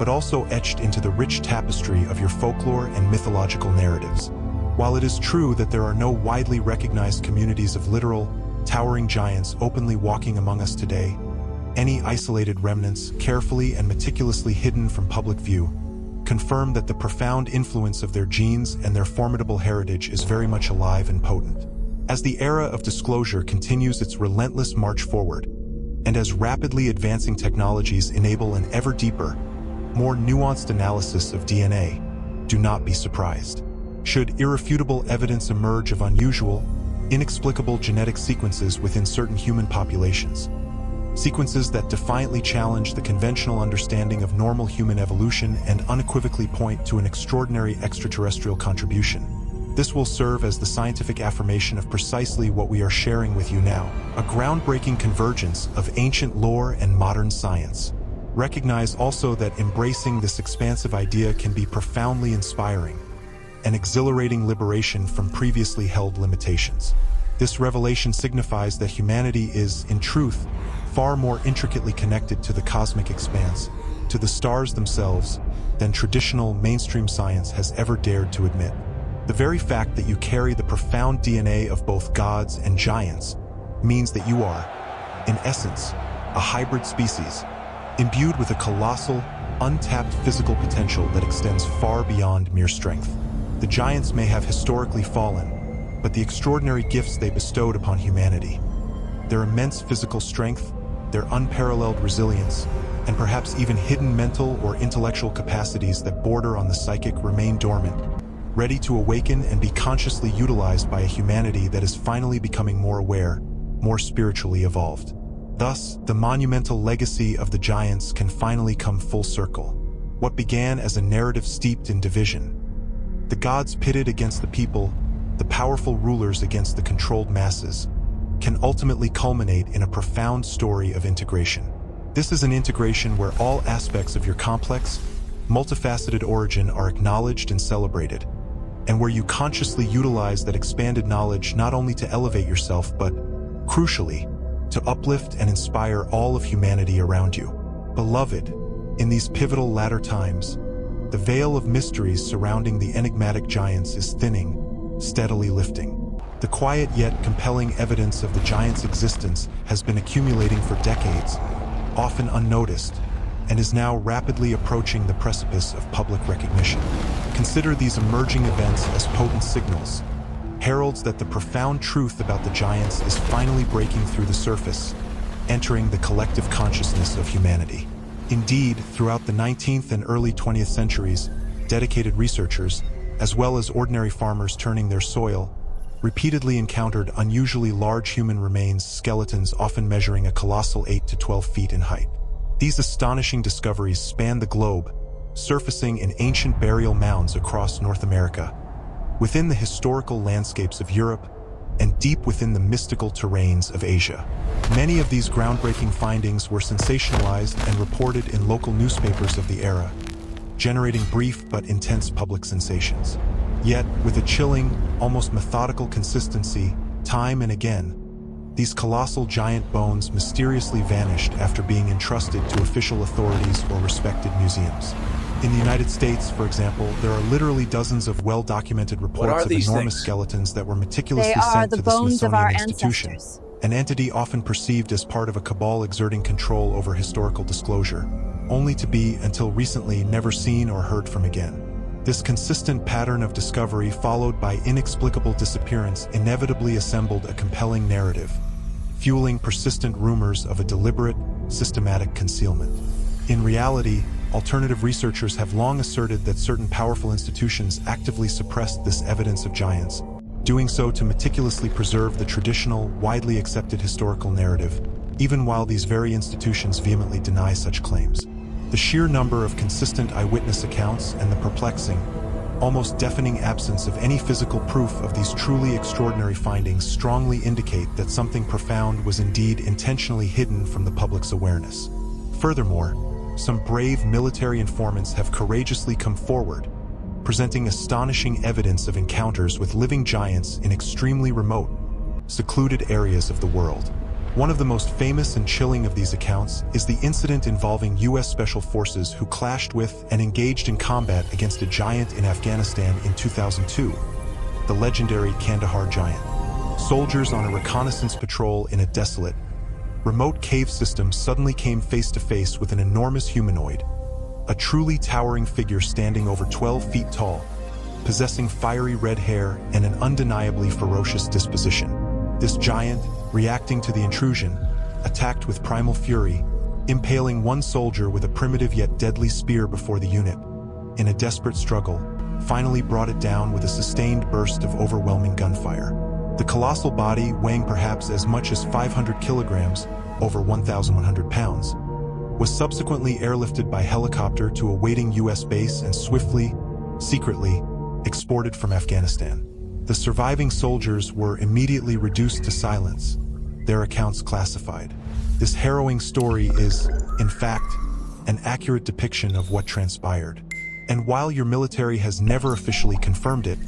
but also etched into the rich tapestry of your folklore and mythological narratives. While it is true that there are no widely recognized communities of literal, towering giants openly walking among us today, any isolated remnants, carefully and meticulously hidden from public view, confirm that the profound influence of their genes and their formidable heritage is very much alive and potent. As the era of disclosure continues its relentless march forward, and as rapidly advancing technologies enable an ever deeper, more nuanced analysis of DNA, do not be surprised. Should irrefutable evidence emerge of unusual, inexplicable genetic sequences within certain human populations, sequences that defiantly challenge the conventional understanding of normal human evolution and unequivocally point to an extraordinary extraterrestrial contribution, this will serve as the scientific affirmation of precisely what we are sharing with you now, a groundbreaking convergence of ancient lore and modern science. Recognize also that embracing this expansive idea can be profoundly inspiring, an exhilarating liberation from previously held limitations. This revelation signifies that humanity is, in truth, far more intricately connected to the cosmic expanse, to the stars themselves, than traditional mainstream science has ever dared to admit. The very fact that you carry the profound DNA of both gods and giants means that you are, in essence, a hybrid species, imbued with a colossal, untapped physical potential that extends far beyond mere strength. The giants may have historically fallen, but the extraordinary gifts they bestowed upon humanity, their immense physical strength, their unparalleled resilience, and perhaps even hidden mental or intellectual capacities that border on the psychic remain dormant, ready to awaken and be consciously utilized by a humanity that is finally becoming more aware, more spiritually evolved. Thus, the monumental legacy of the giants can finally come full circle. What began as a narrative steeped in division, the gods pitted against the people, the powerful rulers against the controlled masses, can ultimately culminate in a profound story of integration. This is an integration where all aspects of your complex, multifaceted origin are acknowledged and celebrated, and where you consciously utilize that expanded knowledge not only to elevate yourself but, crucially, to uplift and inspire all of humanity around you. Beloved, in these pivotal latter times, the veil of mysteries surrounding the enigmatic giants is thinning, steadily lifting. The quiet yet compelling evidence of the giants' existence has been accumulating for decades, often unnoticed, and is now rapidly approaching the precipice of public recognition. Consider these emerging events as potent signals, heralds that the profound truth about the giants is finally breaking through the surface, entering the collective consciousness of humanity. Indeed, throughout the 19th and early 20th centuries, dedicated researchers, as well as ordinary farmers turning their soil, repeatedly encountered unusually large human remains, skeletons often measuring a colossal 8 to 12 feet in height. These astonishing discoveries span the globe, surfacing in ancient burial mounds across North America, within the historical landscapes of Europe, and deep within the mystical terrains of Asia. Many of these groundbreaking findings were sensationalized and reported in local newspapers of the era, generating brief but intense public sensations. Yet, with a chilling, almost methodical consistency, time and again, these colossal giant bones mysteriously vanished after being entrusted to official authorities or respected museums. In the United States, for example, there are literally dozens of well-documented reports of enormous skeletons that were meticulously sent to the Smithsonian Institution, an entity often perceived as part of a cabal exerting control over historical disclosure, only to be, until recently, never seen or heard from again. This consistent pattern of discovery followed by inexplicable disappearance inevitably assembled a compelling narrative, fueling persistent rumors of a deliberate, systematic concealment. In reality, alternative researchers have long asserted that certain powerful institutions actively suppressed this evidence of giants, doing so to meticulously preserve the traditional, widely accepted historical narrative, even while these very institutions vehemently deny such claims. The sheer number of consistent eyewitness accounts and the perplexing, almost deafening absence of any physical proof of these truly extraordinary findings strongly indicate that something profound was indeed intentionally hidden from the public's awareness. Furthermore, some brave military informants have courageously come forward, presenting astonishing evidence of encounters with living giants in extremely remote, secluded areas of the world. One of the most famous and chilling of these accounts is the incident involving U.S. Special Forces who clashed with and engaged in combat against a giant in Afghanistan in 2002, the legendary Kandahar giant. Soldiers on a reconnaissance patrol in a desolate, remote cave system suddenly came face to face with an enormous humanoid, a truly towering figure standing over 12 feet tall, possessing fiery red hair and an undeniably ferocious disposition. This giant, reacting to the intrusion, attacked with primal fury, impaling one soldier with a primitive yet deadly spear before the unit, in a desperate struggle, finally brought it down with a sustained burst of overwhelming gunfire. The colossal body, weighing perhaps as much as 500 kilograms, over 1,100 pounds, was subsequently airlifted by helicopter to a waiting U.S. base and swiftly, secretly, exported from Afghanistan. The surviving soldiers were immediately reduced to silence, their accounts classified. This harrowing story is, in fact, an accurate depiction of what transpired. And while your military has never officially confirmed it,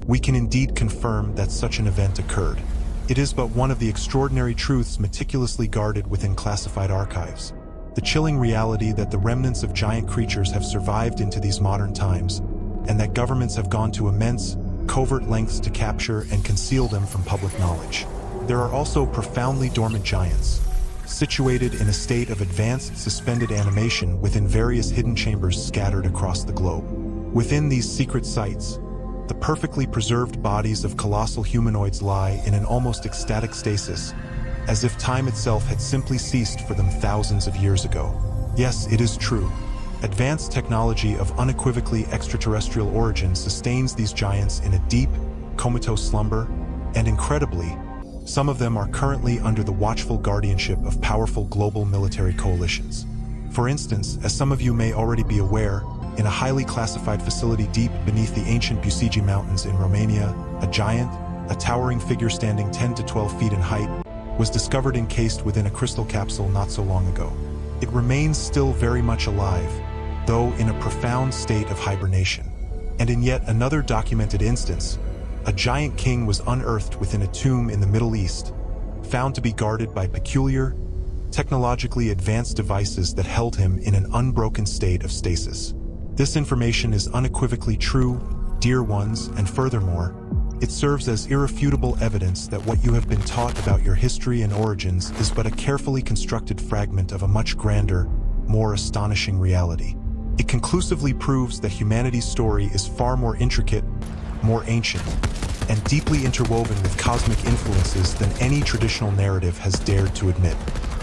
we can indeed confirm that such an event occurred. It is but one of the extraordinary truths meticulously guarded within classified archives. The chilling reality that the remnants of giant creatures have survived into these modern times, and that governments have gone to immense, covert lengths to capture and conceal them from public knowledge. There are also profoundly dormant giants, situated in a state of advanced suspended animation within various hidden chambers scattered across the globe. Within these secret sites, the perfectly preserved bodies of colossal humanoids lie in an almost ecstatic stasis, as if time itself had simply ceased for them thousands of years ago. Yes, it is true. Advanced technology of unequivocally extraterrestrial origin sustains these giants in a deep, comatose slumber, and incredibly, some of them are currently under the watchful guardianship of powerful global military coalitions. For instance, as some of you may already be aware, in a highly classified facility deep beneath the ancient Busigi Mountains in Romania, a giant, a towering figure standing 10 to 12 feet in height, was discovered encased within a crystal capsule not so long ago. It remains still very much alive, though in a profound state of hibernation. And in yet another documented instance, a giant king was unearthed within a tomb in the Middle East, found to be guarded by peculiar, technologically advanced devices that held him in an unbroken state of stasis. This information is unequivocally true, dear ones, and furthermore, it serves as irrefutable evidence that what you have been taught about your history and origins is but a carefully constructed fragment of a much grander, more astonishing reality. It conclusively proves that humanity's story is far more intricate, more ancient, and deeply interwoven with cosmic influences than any traditional narrative has dared to admit.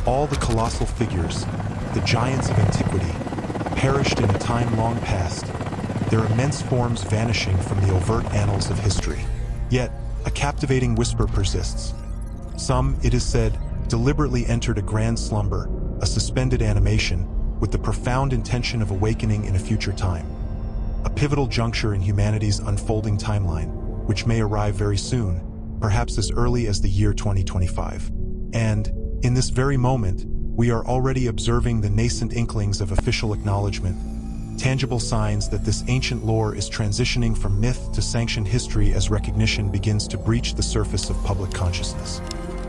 All the colossal figures, the giants of antiquity, perished in a time long past, their immense forms vanishing from the overt annals of history. Yet, a captivating whisper persists. Some, it is said, deliberately entered a grand slumber, a suspended animation, with the profound intention of awakening in a future time. A pivotal juncture in humanity's unfolding timeline, which may arrive very soon, perhaps as early as the year 2025. And, in this very moment, we are already observing the nascent inklings of official acknowledgement, tangible signs that this ancient lore is transitioning from myth to sanctioned history as recognition begins to breach the surface of public consciousness.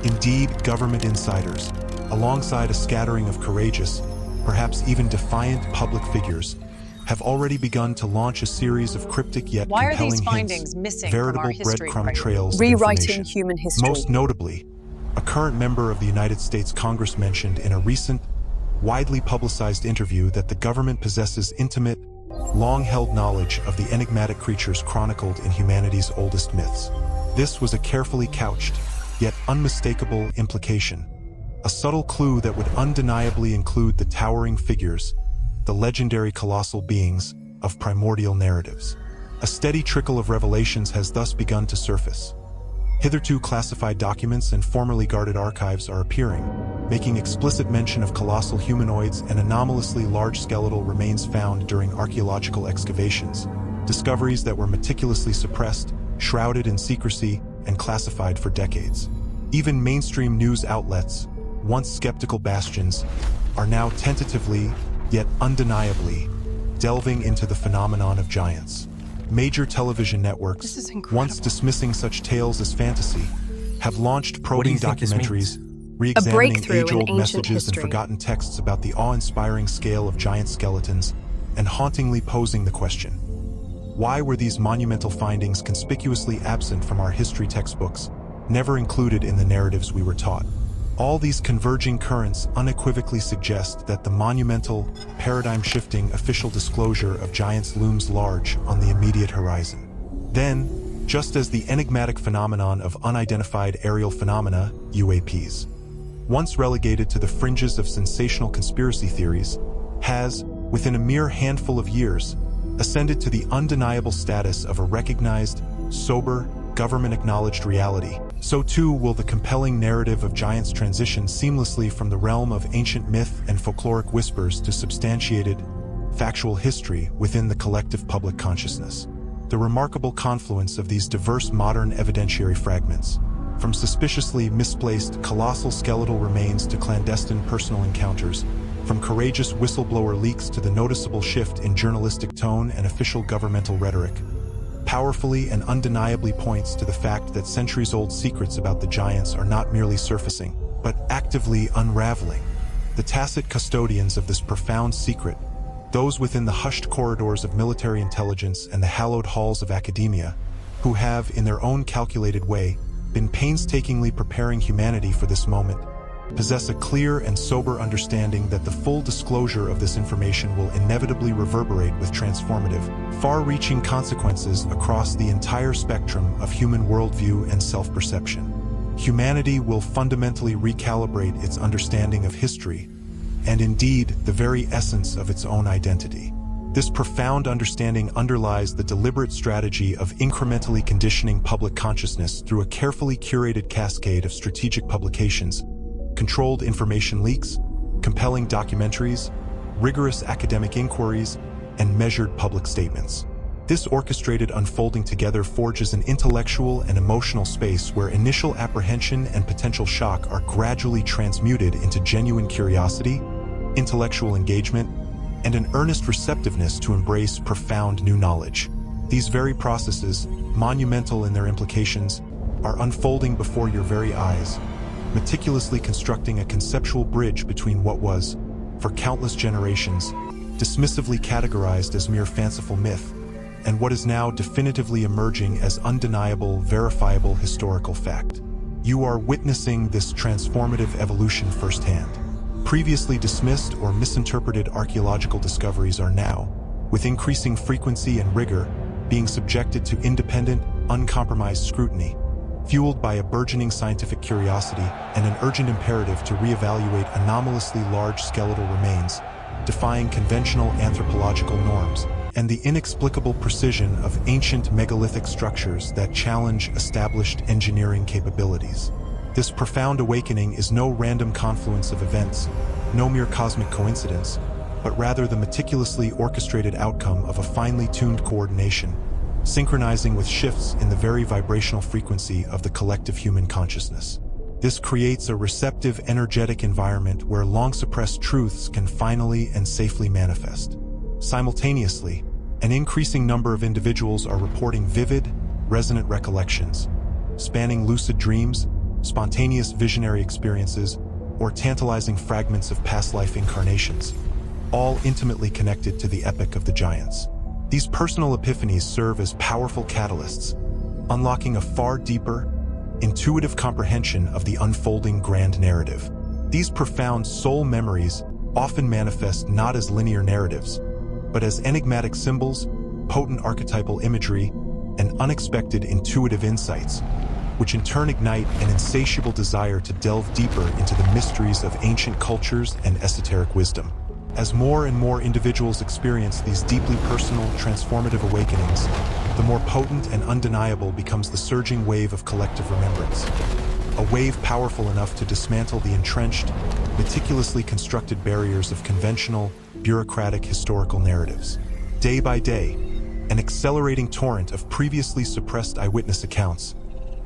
Indeed, government insiders, alongside a scattering of courageous, perhaps even defiant public figures, have already begun to launch a series of cryptic yet Why compelling are these hints, findings missing veritable from our history breadcrumb record? trails of Rewriting information. human history. Most notably, a current member of the United States Congress mentioned in a recent, widely publicized interview that the government possesses intimate, long-held knowledge of the enigmatic creatures chronicled in humanity's oldest myths. This was a carefully couched, yet unmistakable implication, a subtle clue that would undeniably include the towering figures, the legendary colossal beings of primordial narratives. A steady trickle of revelations has thus begun to surface. Hitherto classified documents and formerly guarded archives are appearing, making explicit mention of colossal humanoids and anomalously large skeletal remains found during archaeological excavations, discoveries that were meticulously suppressed, shrouded in secrecy, and classified for decades. Even mainstream news outlets, once skeptical bastions, are now tentatively, yet undeniably, delving into the phenomenon of giants. Major television networks, once dismissing such tales as fantasy, have launched probing documentaries, re-examining age-old messages and forgotten texts about the awe-inspiring scale of giant skeletons, and hauntingly posing the question: why were these monumental findings conspicuously absent from our history textbooks, never included in the narratives we were taught? All these converging currents unequivocally suggest that the monumental, paradigm-shifting official disclosure of giants looms large on the immediate horizon. Then, just as the enigmatic phenomenon of unidentified aerial phenomena, UAPs, once relegated to the fringes of sensational conspiracy theories, has, within a mere handful of years, ascended to the undeniable status of a recognized, sober, government-acknowledged reality, so too will the compelling narrative of giants transition seamlessly from the realm of ancient myth and folkloric whispers to substantiated, factual history within the collective public consciousness. The remarkable confluence of these diverse modern evidentiary fragments, from suspiciously misplaced colossal skeletal remains to clandestine personal encounters, from courageous whistleblower leaks to the noticeable shift in journalistic tone and official governmental rhetoric, powerfully and undeniably points to the fact that centuries-old secrets about the giants are not merely surfacing, but actively unraveling. The tacit custodians of this profound secret, those within the hushed corridors of military intelligence and the hallowed halls of academia, who have, in their own calculated way, been painstakingly preparing humanity for this moment, possess a clear and sober understanding that the full disclosure of this information will inevitably reverberate with transformative, far-reaching consequences across the entire spectrum of human worldview and self-perception. Humanity will fundamentally recalibrate its understanding of history, and indeed the very essence of its own identity. This profound understanding underlies the deliberate strategy of incrementally conditioning public consciousness through a carefully curated cascade of strategic publications, controlled information leaks, compelling documentaries, rigorous academic inquiries, and measured public statements. This orchestrated unfolding together forges an intellectual and emotional space where initial apprehension and potential shock are gradually transmuted into genuine curiosity, intellectual engagement, and an earnest receptiveness to embrace profound new knowledge. These very processes, monumental in their implications, are unfolding before your very eyes, meticulously constructing a conceptual bridge between what was, for countless generations, dismissively categorized as mere fanciful myth, and what is now definitively emerging as undeniable, verifiable historical fact. You are witnessing this transformative evolution firsthand. Previously dismissed or misinterpreted archaeological discoveries are now, with increasing frequency and rigor, being subjected to independent, uncompromised scrutiny, fueled by a burgeoning scientific curiosity and an urgent imperative to reevaluate anomalously large skeletal remains, defying conventional anthropological norms, and the inexplicable precision of ancient megalithic structures that challenge established engineering capabilities. This profound awakening is no random confluence of events, no mere cosmic coincidence, but rather the meticulously orchestrated outcome of a finely tuned coordination, synchronizing with shifts in the very vibrational frequency of the collective human consciousness. This creates a receptive, energetic environment where long-suppressed truths can finally and safely manifest. Simultaneously, an increasing number of individuals are reporting vivid, resonant recollections, spanning lucid dreams, spontaneous visionary experiences, or tantalizing fragments of past life incarnations, all intimately connected to the epic of the giants. These personal epiphanies serve as powerful catalysts, unlocking a far deeper, intuitive comprehension of the unfolding grand narrative. These profound soul memories often manifest not as linear narratives, but as enigmatic symbols, potent archetypal imagery, and unexpected intuitive insights, which in turn ignite an insatiable desire to delve deeper into the mysteries of ancient cultures and esoteric wisdom. As more and more individuals experience these deeply personal, transformative awakenings, the more potent and undeniable becomes the surging wave of collective remembrance. A wave powerful enough to dismantle the entrenched, meticulously constructed barriers of conventional, bureaucratic historical narratives. Day by day, an accelerating torrent of previously suppressed eyewitness accounts,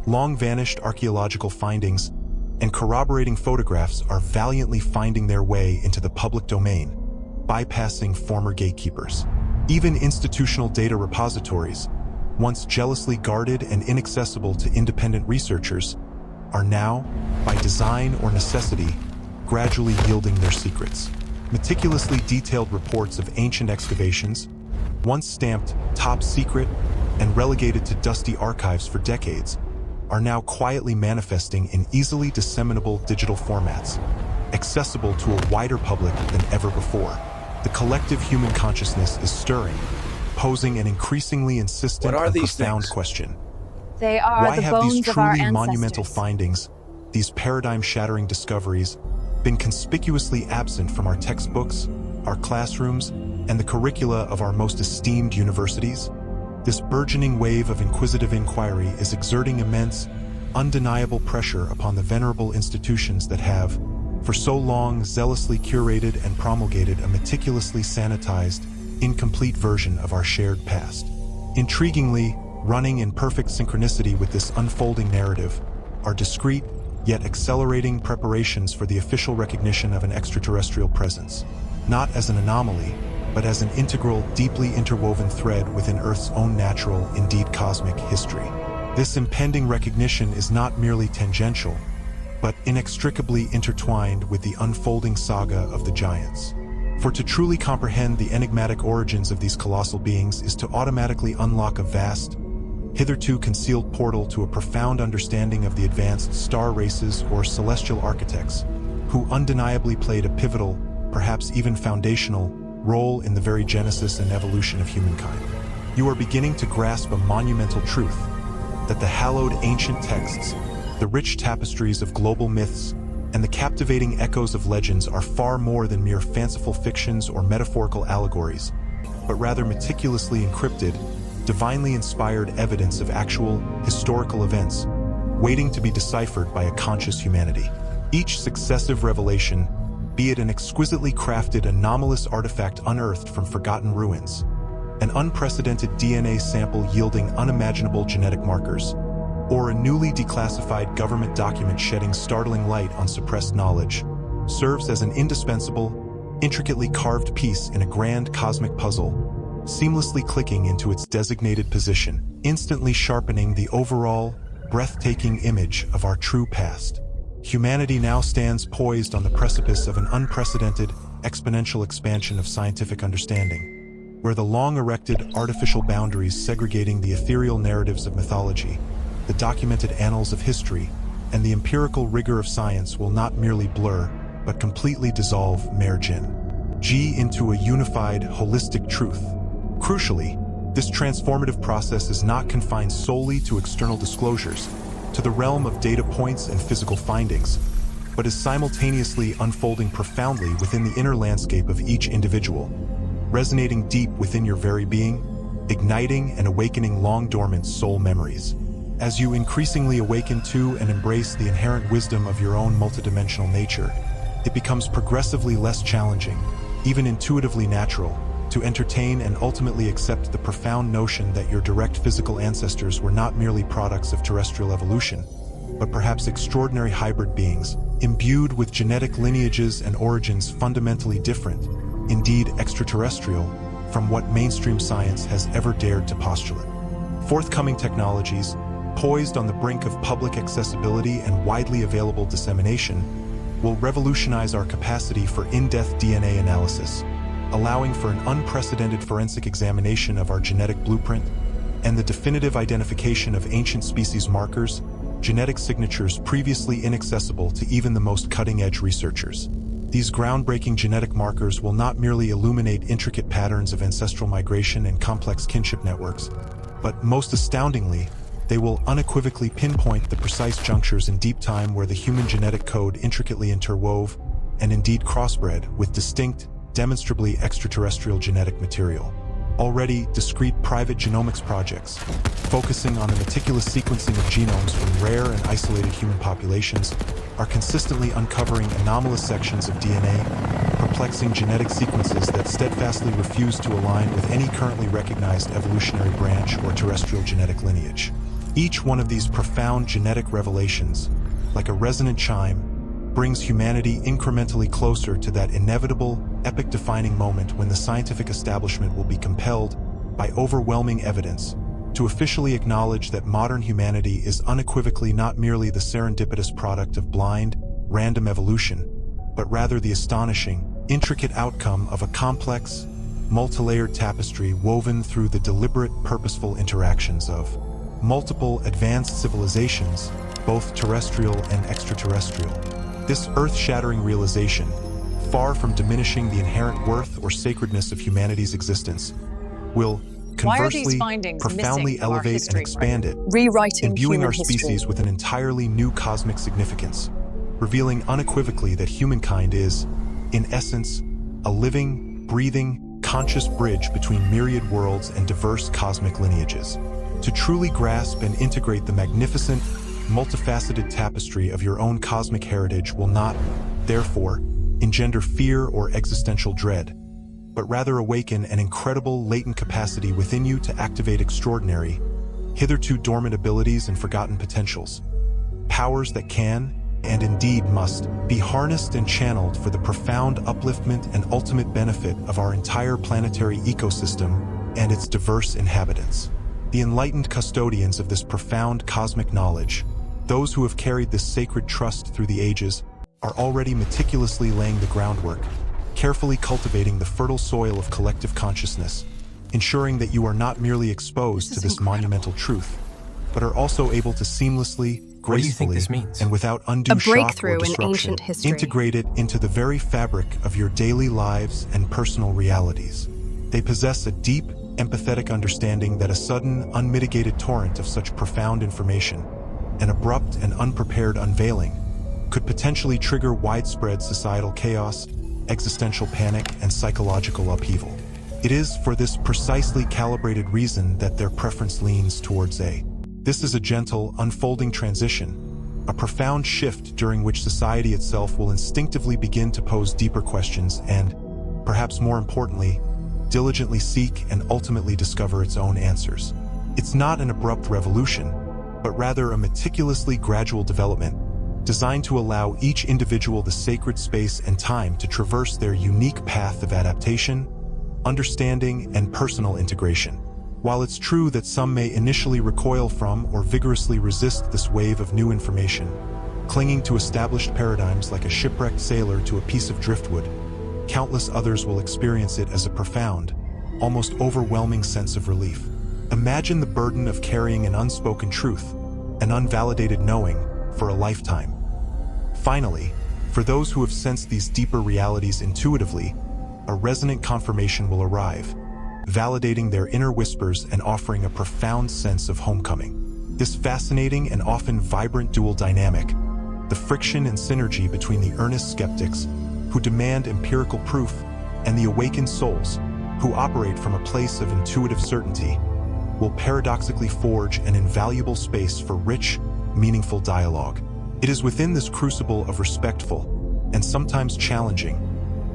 long-vanished archaeological findings, and corroborating photographs are valiantly finding their way into the public domain, bypassing former gatekeepers. Even institutional data repositories, once jealously guarded and inaccessible to independent researchers, are now, by design or necessity, gradually yielding their secrets. Meticulously detailed reports of ancient excavations, once stamped top secret and relegated to dusty archives for decades, are now quietly manifesting in easily disseminable digital formats, accessible to a wider public than ever before. The collective human consciousness is stirring, posing an increasingly insistent and profound question. They are Why the have bones these of our truly monumental ancestors. findings, these paradigm-shattering discoveries, been conspicuously absent from our textbooks, our classrooms, and the curricula of our most esteemed universities? This burgeoning wave of inquisitive inquiry is exerting immense, undeniable pressure upon the venerable institutions that have, for so long, zealously curated and promulgated a meticulously sanitized, incomplete version of our shared past. Intriguingly, running in perfect synchronicity with this unfolding narrative, are discrete, yet accelerating preparations for the official recognition of an extraterrestrial presence, not as an anomaly, but as an integral, deeply interwoven thread within Earth's own natural, indeed cosmic, history. This impending recognition is not merely tangential, but inextricably intertwined with the unfolding saga of the giants. For to truly comprehend the enigmatic origins of these colossal beings is to automatically unlock a vast, hitherto concealed portal to a profound understanding of the advanced star races or celestial architects, who undeniably played a pivotal, perhaps even foundational, role in the very genesis and evolution of humankind. You are beginning to grasp a monumental truth, that the hallowed ancient texts, the rich tapestries of global myths, and the captivating echoes of legends are far more than mere fanciful fictions or metaphorical allegories, but rather meticulously encrypted, divinely inspired evidence of actual, historical events, waiting to be deciphered by a conscious humanity. Each successive revelation, be it an exquisitely crafted anomalous artifact unearthed from forgotten ruins, an unprecedented DNA sample yielding unimaginable genetic markers, or a newly declassified government document shedding startling light on suppressed knowledge, serves as an indispensable, intricately carved piece in a grand cosmic puzzle, seamlessly clicking into its designated position, instantly sharpening the overall, breathtaking image of our true past. Humanity now stands poised on the precipice of an unprecedented, exponential expansion of scientific understanding, where the long-erected artificial boundaries segregating the ethereal narratives of mythology, the documented annals of history, and the empirical rigor of science will not merely blur, but completely dissolve merge into a unified, holistic truth. Crucially, this transformative process is not confined solely to external disclosures, to the realm of data points and physical findings, but is simultaneously unfolding profoundly within the inner landscape of each individual, resonating deep within your very being, igniting and awakening long-dormant soul memories. As you increasingly awaken to and embrace the inherent wisdom of your own multidimensional nature, it becomes progressively less challenging, even intuitively natural, to entertain and ultimately accept the profound notion that your direct physical ancestors were not merely products of terrestrial evolution, but perhaps extraordinary hybrid beings, imbued with genetic lineages and origins fundamentally different, indeed extraterrestrial, from what mainstream science has ever dared to postulate. Forthcoming technologies, poised on the brink of public accessibility and widely available dissemination, will revolutionize our capacity for in-depth DNA analysis, allowing for an unprecedented forensic examination of our genetic blueprint and the definitive identification of ancient species markers, genetic signatures previously inaccessible to even the most cutting-edge researchers. These groundbreaking genetic markers will not merely illuminate intricate patterns of ancestral migration and complex kinship networks, but most astoundingly, they will unequivocally pinpoint the precise junctures in deep time where the human genetic code intricately interwove and indeed crossbred with distinct, demonstrably extraterrestrial genetic material. Already, discrete private genomics projects, focusing on the meticulous sequencing of genomes from rare and isolated human populations, are consistently uncovering anomalous sections of DNA, perplexing genetic sequences that steadfastly refuse to align with any currently recognized evolutionary branch or terrestrial genetic lineage. Each one of these profound genetic revelations, like a resonant chime, brings humanity incrementally closer to that inevitable, epic-defining moment when the scientific establishment will be compelled, by overwhelming evidence, to officially acknowledge that modern humanity is unequivocally not merely the serendipitous product of blind, random evolution, but rather the astonishing, intricate outcome of a complex, multi-layered tapestry woven through the deliberate, purposeful interactions of multiple advanced civilizations, both terrestrial and extraterrestrial. This earth-shattering realization, far from diminishing the inherent worth or sacredness of humanity's existence, will conversely profoundly elevate and expand it, imbuing our species with an entirely new cosmic significance, revealing unequivocally that humankind is, in essence, a living, breathing, conscious bridge between myriad worlds and diverse cosmic lineages. To truly grasp and integrate the magnificent, multifaceted tapestry of your own cosmic heritage will not, therefore, engender fear or existential dread, but rather awaken an incredible latent capacity within you to activate extraordinary, hitherto dormant abilities and forgotten potentials, powers that can, and indeed must, be harnessed and channeled for the profound upliftment and ultimate benefit of our entire planetary ecosystem and its diverse inhabitants. The enlightened custodians of this profound cosmic knowledge, those who have carried this sacred trust through the ages, are already meticulously laying the groundwork, carefully cultivating the fertile soil of collective consciousness, ensuring that you are not merely exposed to this monumental truth, but are also able to seamlessly, gracefully, and without undue shock or disruption, integrate it into the very fabric of your daily lives and personal realities. They possess a deep, empathetic understanding that a sudden, unmitigated torrent of such profound information, an abrupt and unprepared unveiling, could potentially trigger widespread societal chaos, existential panic, and psychological upheaval. It is for this precisely calibrated reason that their preference leans towards A. This is a gentle, unfolding transition, a profound shift during which society itself will instinctively begin to pose deeper questions and, perhaps more importantly, diligently seek and ultimately discover its own answers. It's not an abrupt revolution, but rather a meticulously gradual development designed to allow each individual the sacred space and time to traverse their unique path of adaptation, understanding, and personal integration. While it's true that some may initially recoil from or vigorously resist this wave of new information, clinging to established paradigms like a shipwrecked sailor to a piece of driftwood, countless others will experience it as a profound, almost overwhelming sense of relief. Imagine the burden of carrying an unspoken truth, an unvalidated knowing, for a lifetime. Finally, for those who have sensed these deeper realities intuitively, a resonant confirmation will arrive, validating their inner whispers and offering a profound sense of homecoming. This fascinating and often vibrant dual dynamic, the friction and synergy between the earnest skeptics who demand empirical proof and the awakened souls who operate from a place of intuitive certainty, will paradoxically forge an invaluable space for rich, meaningful dialogue. It is within this crucible of respectful, and sometimes challenging,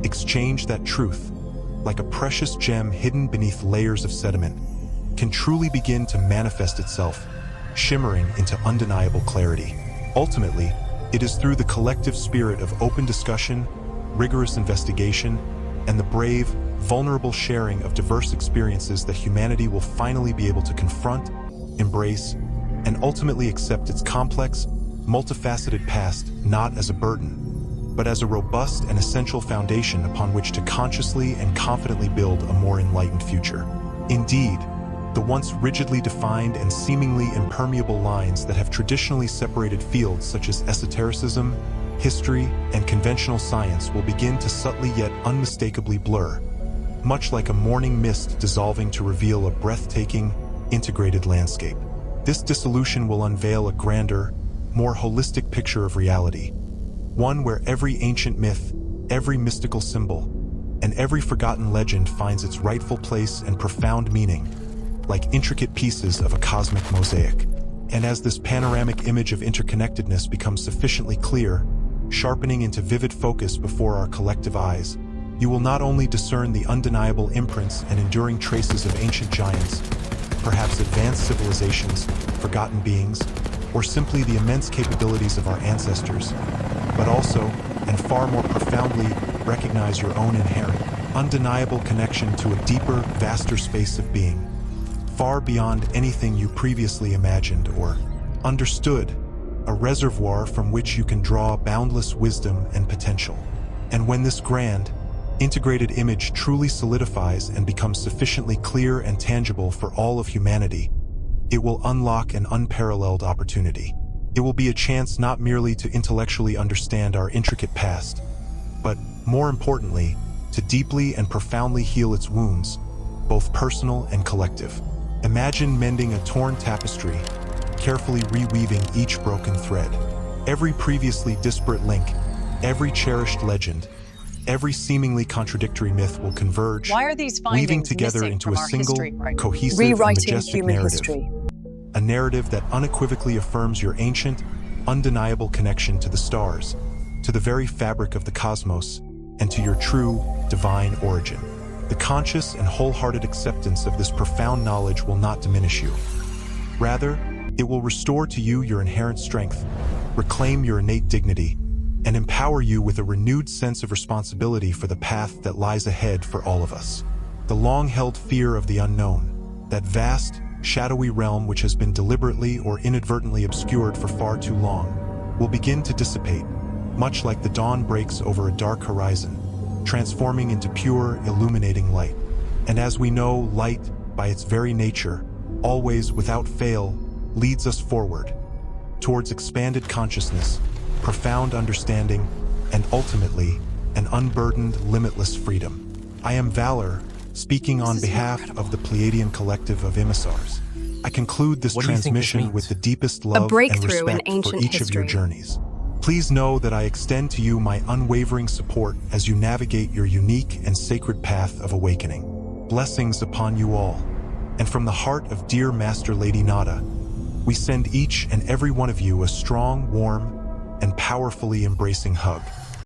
exchange that truth, like a precious gem hidden beneath layers of sediment, can truly begin to manifest itself, shimmering into undeniable clarity. Ultimately, it is through the collective spirit of open discussion, rigorous investigation, and the brave, vulnerable sharing of diverse experiences that humanity will finally be able to confront, embrace, and ultimately accept its complex, multifaceted past not as a burden, but as a robust and essential foundation upon which to consciously and confidently build a more enlightened future. Indeed, the once rigidly defined and seemingly impermeable lines that have traditionally separated fields such as esotericism, history, and conventional science will begin to subtly yet unmistakably blur, much like a morning mist dissolving to reveal a breathtaking, integrated landscape. This dissolution will unveil a grander, more holistic picture of reality, one where every ancient myth, every mystical symbol, and every forgotten legend finds its rightful place and profound meaning, like intricate pieces of a cosmic mosaic. And as this panoramic image of interconnectedness becomes sufficiently clear, sharpening into vivid focus before our collective eyes, you will not only discern the undeniable imprints and enduring traces of ancient giants, perhaps advanced civilizations, forgotten beings, or simply the immense capabilities of our ancestors, but also, and far more profoundly, recognize your own inherent, undeniable connection to a deeper, vaster space of being, far beyond anything you previously imagined or understood, a reservoir from which you can draw boundless wisdom and potential. And when this grand, integrated image truly solidifies and becomes sufficiently clear and tangible for all of humanity, it will unlock an unparalleled opportunity. It will be a chance not merely to intellectually understand our intricate past, but, more importantly, to deeply and profoundly heal its wounds, both personal and collective. Imagine mending a torn tapestry, carefully reweaving each broken thread. Every previously disparate link, every cherished legend, every seemingly contradictory myth will converge, Why are these weaving findings together missing into from a our single, history right now? cohesive, and Rewriting majestic human narrative. history. A narrative that unequivocally affirms your ancient, undeniable connection to the stars, to the very fabric of the cosmos, and to your true, divine origin. The conscious and wholehearted acceptance of this profound knowledge will not diminish you. Rather, it will restore to you your inherent strength, reclaim your innate dignity, and empower you with a renewed sense of responsibility for the path that lies ahead for all of us. The long-held fear of the unknown, that vast, shadowy realm which has been deliberately or inadvertently obscured for far too long, will begin to dissipate, much like the dawn breaks over a dark horizon, transforming into pure, illuminating light. And as we know, light, by its very nature, always, without fail, leads us forward, towards expanded consciousness, profound understanding, and ultimately, an unburdened, limitless freedom. I am Valor, speaking on behalf of the Pleiadian collective of emissars. I conclude this transmission with the deepest love and breakthrough in respect for ancient each of your history. journeys. Please know that I extend to you my unwavering support as you navigate your unique and sacred path of awakening. Blessings upon you all. And from the heart of dear Master Lady Nada, we send each and every one of you a strong, warm, and powerfully embracing hug.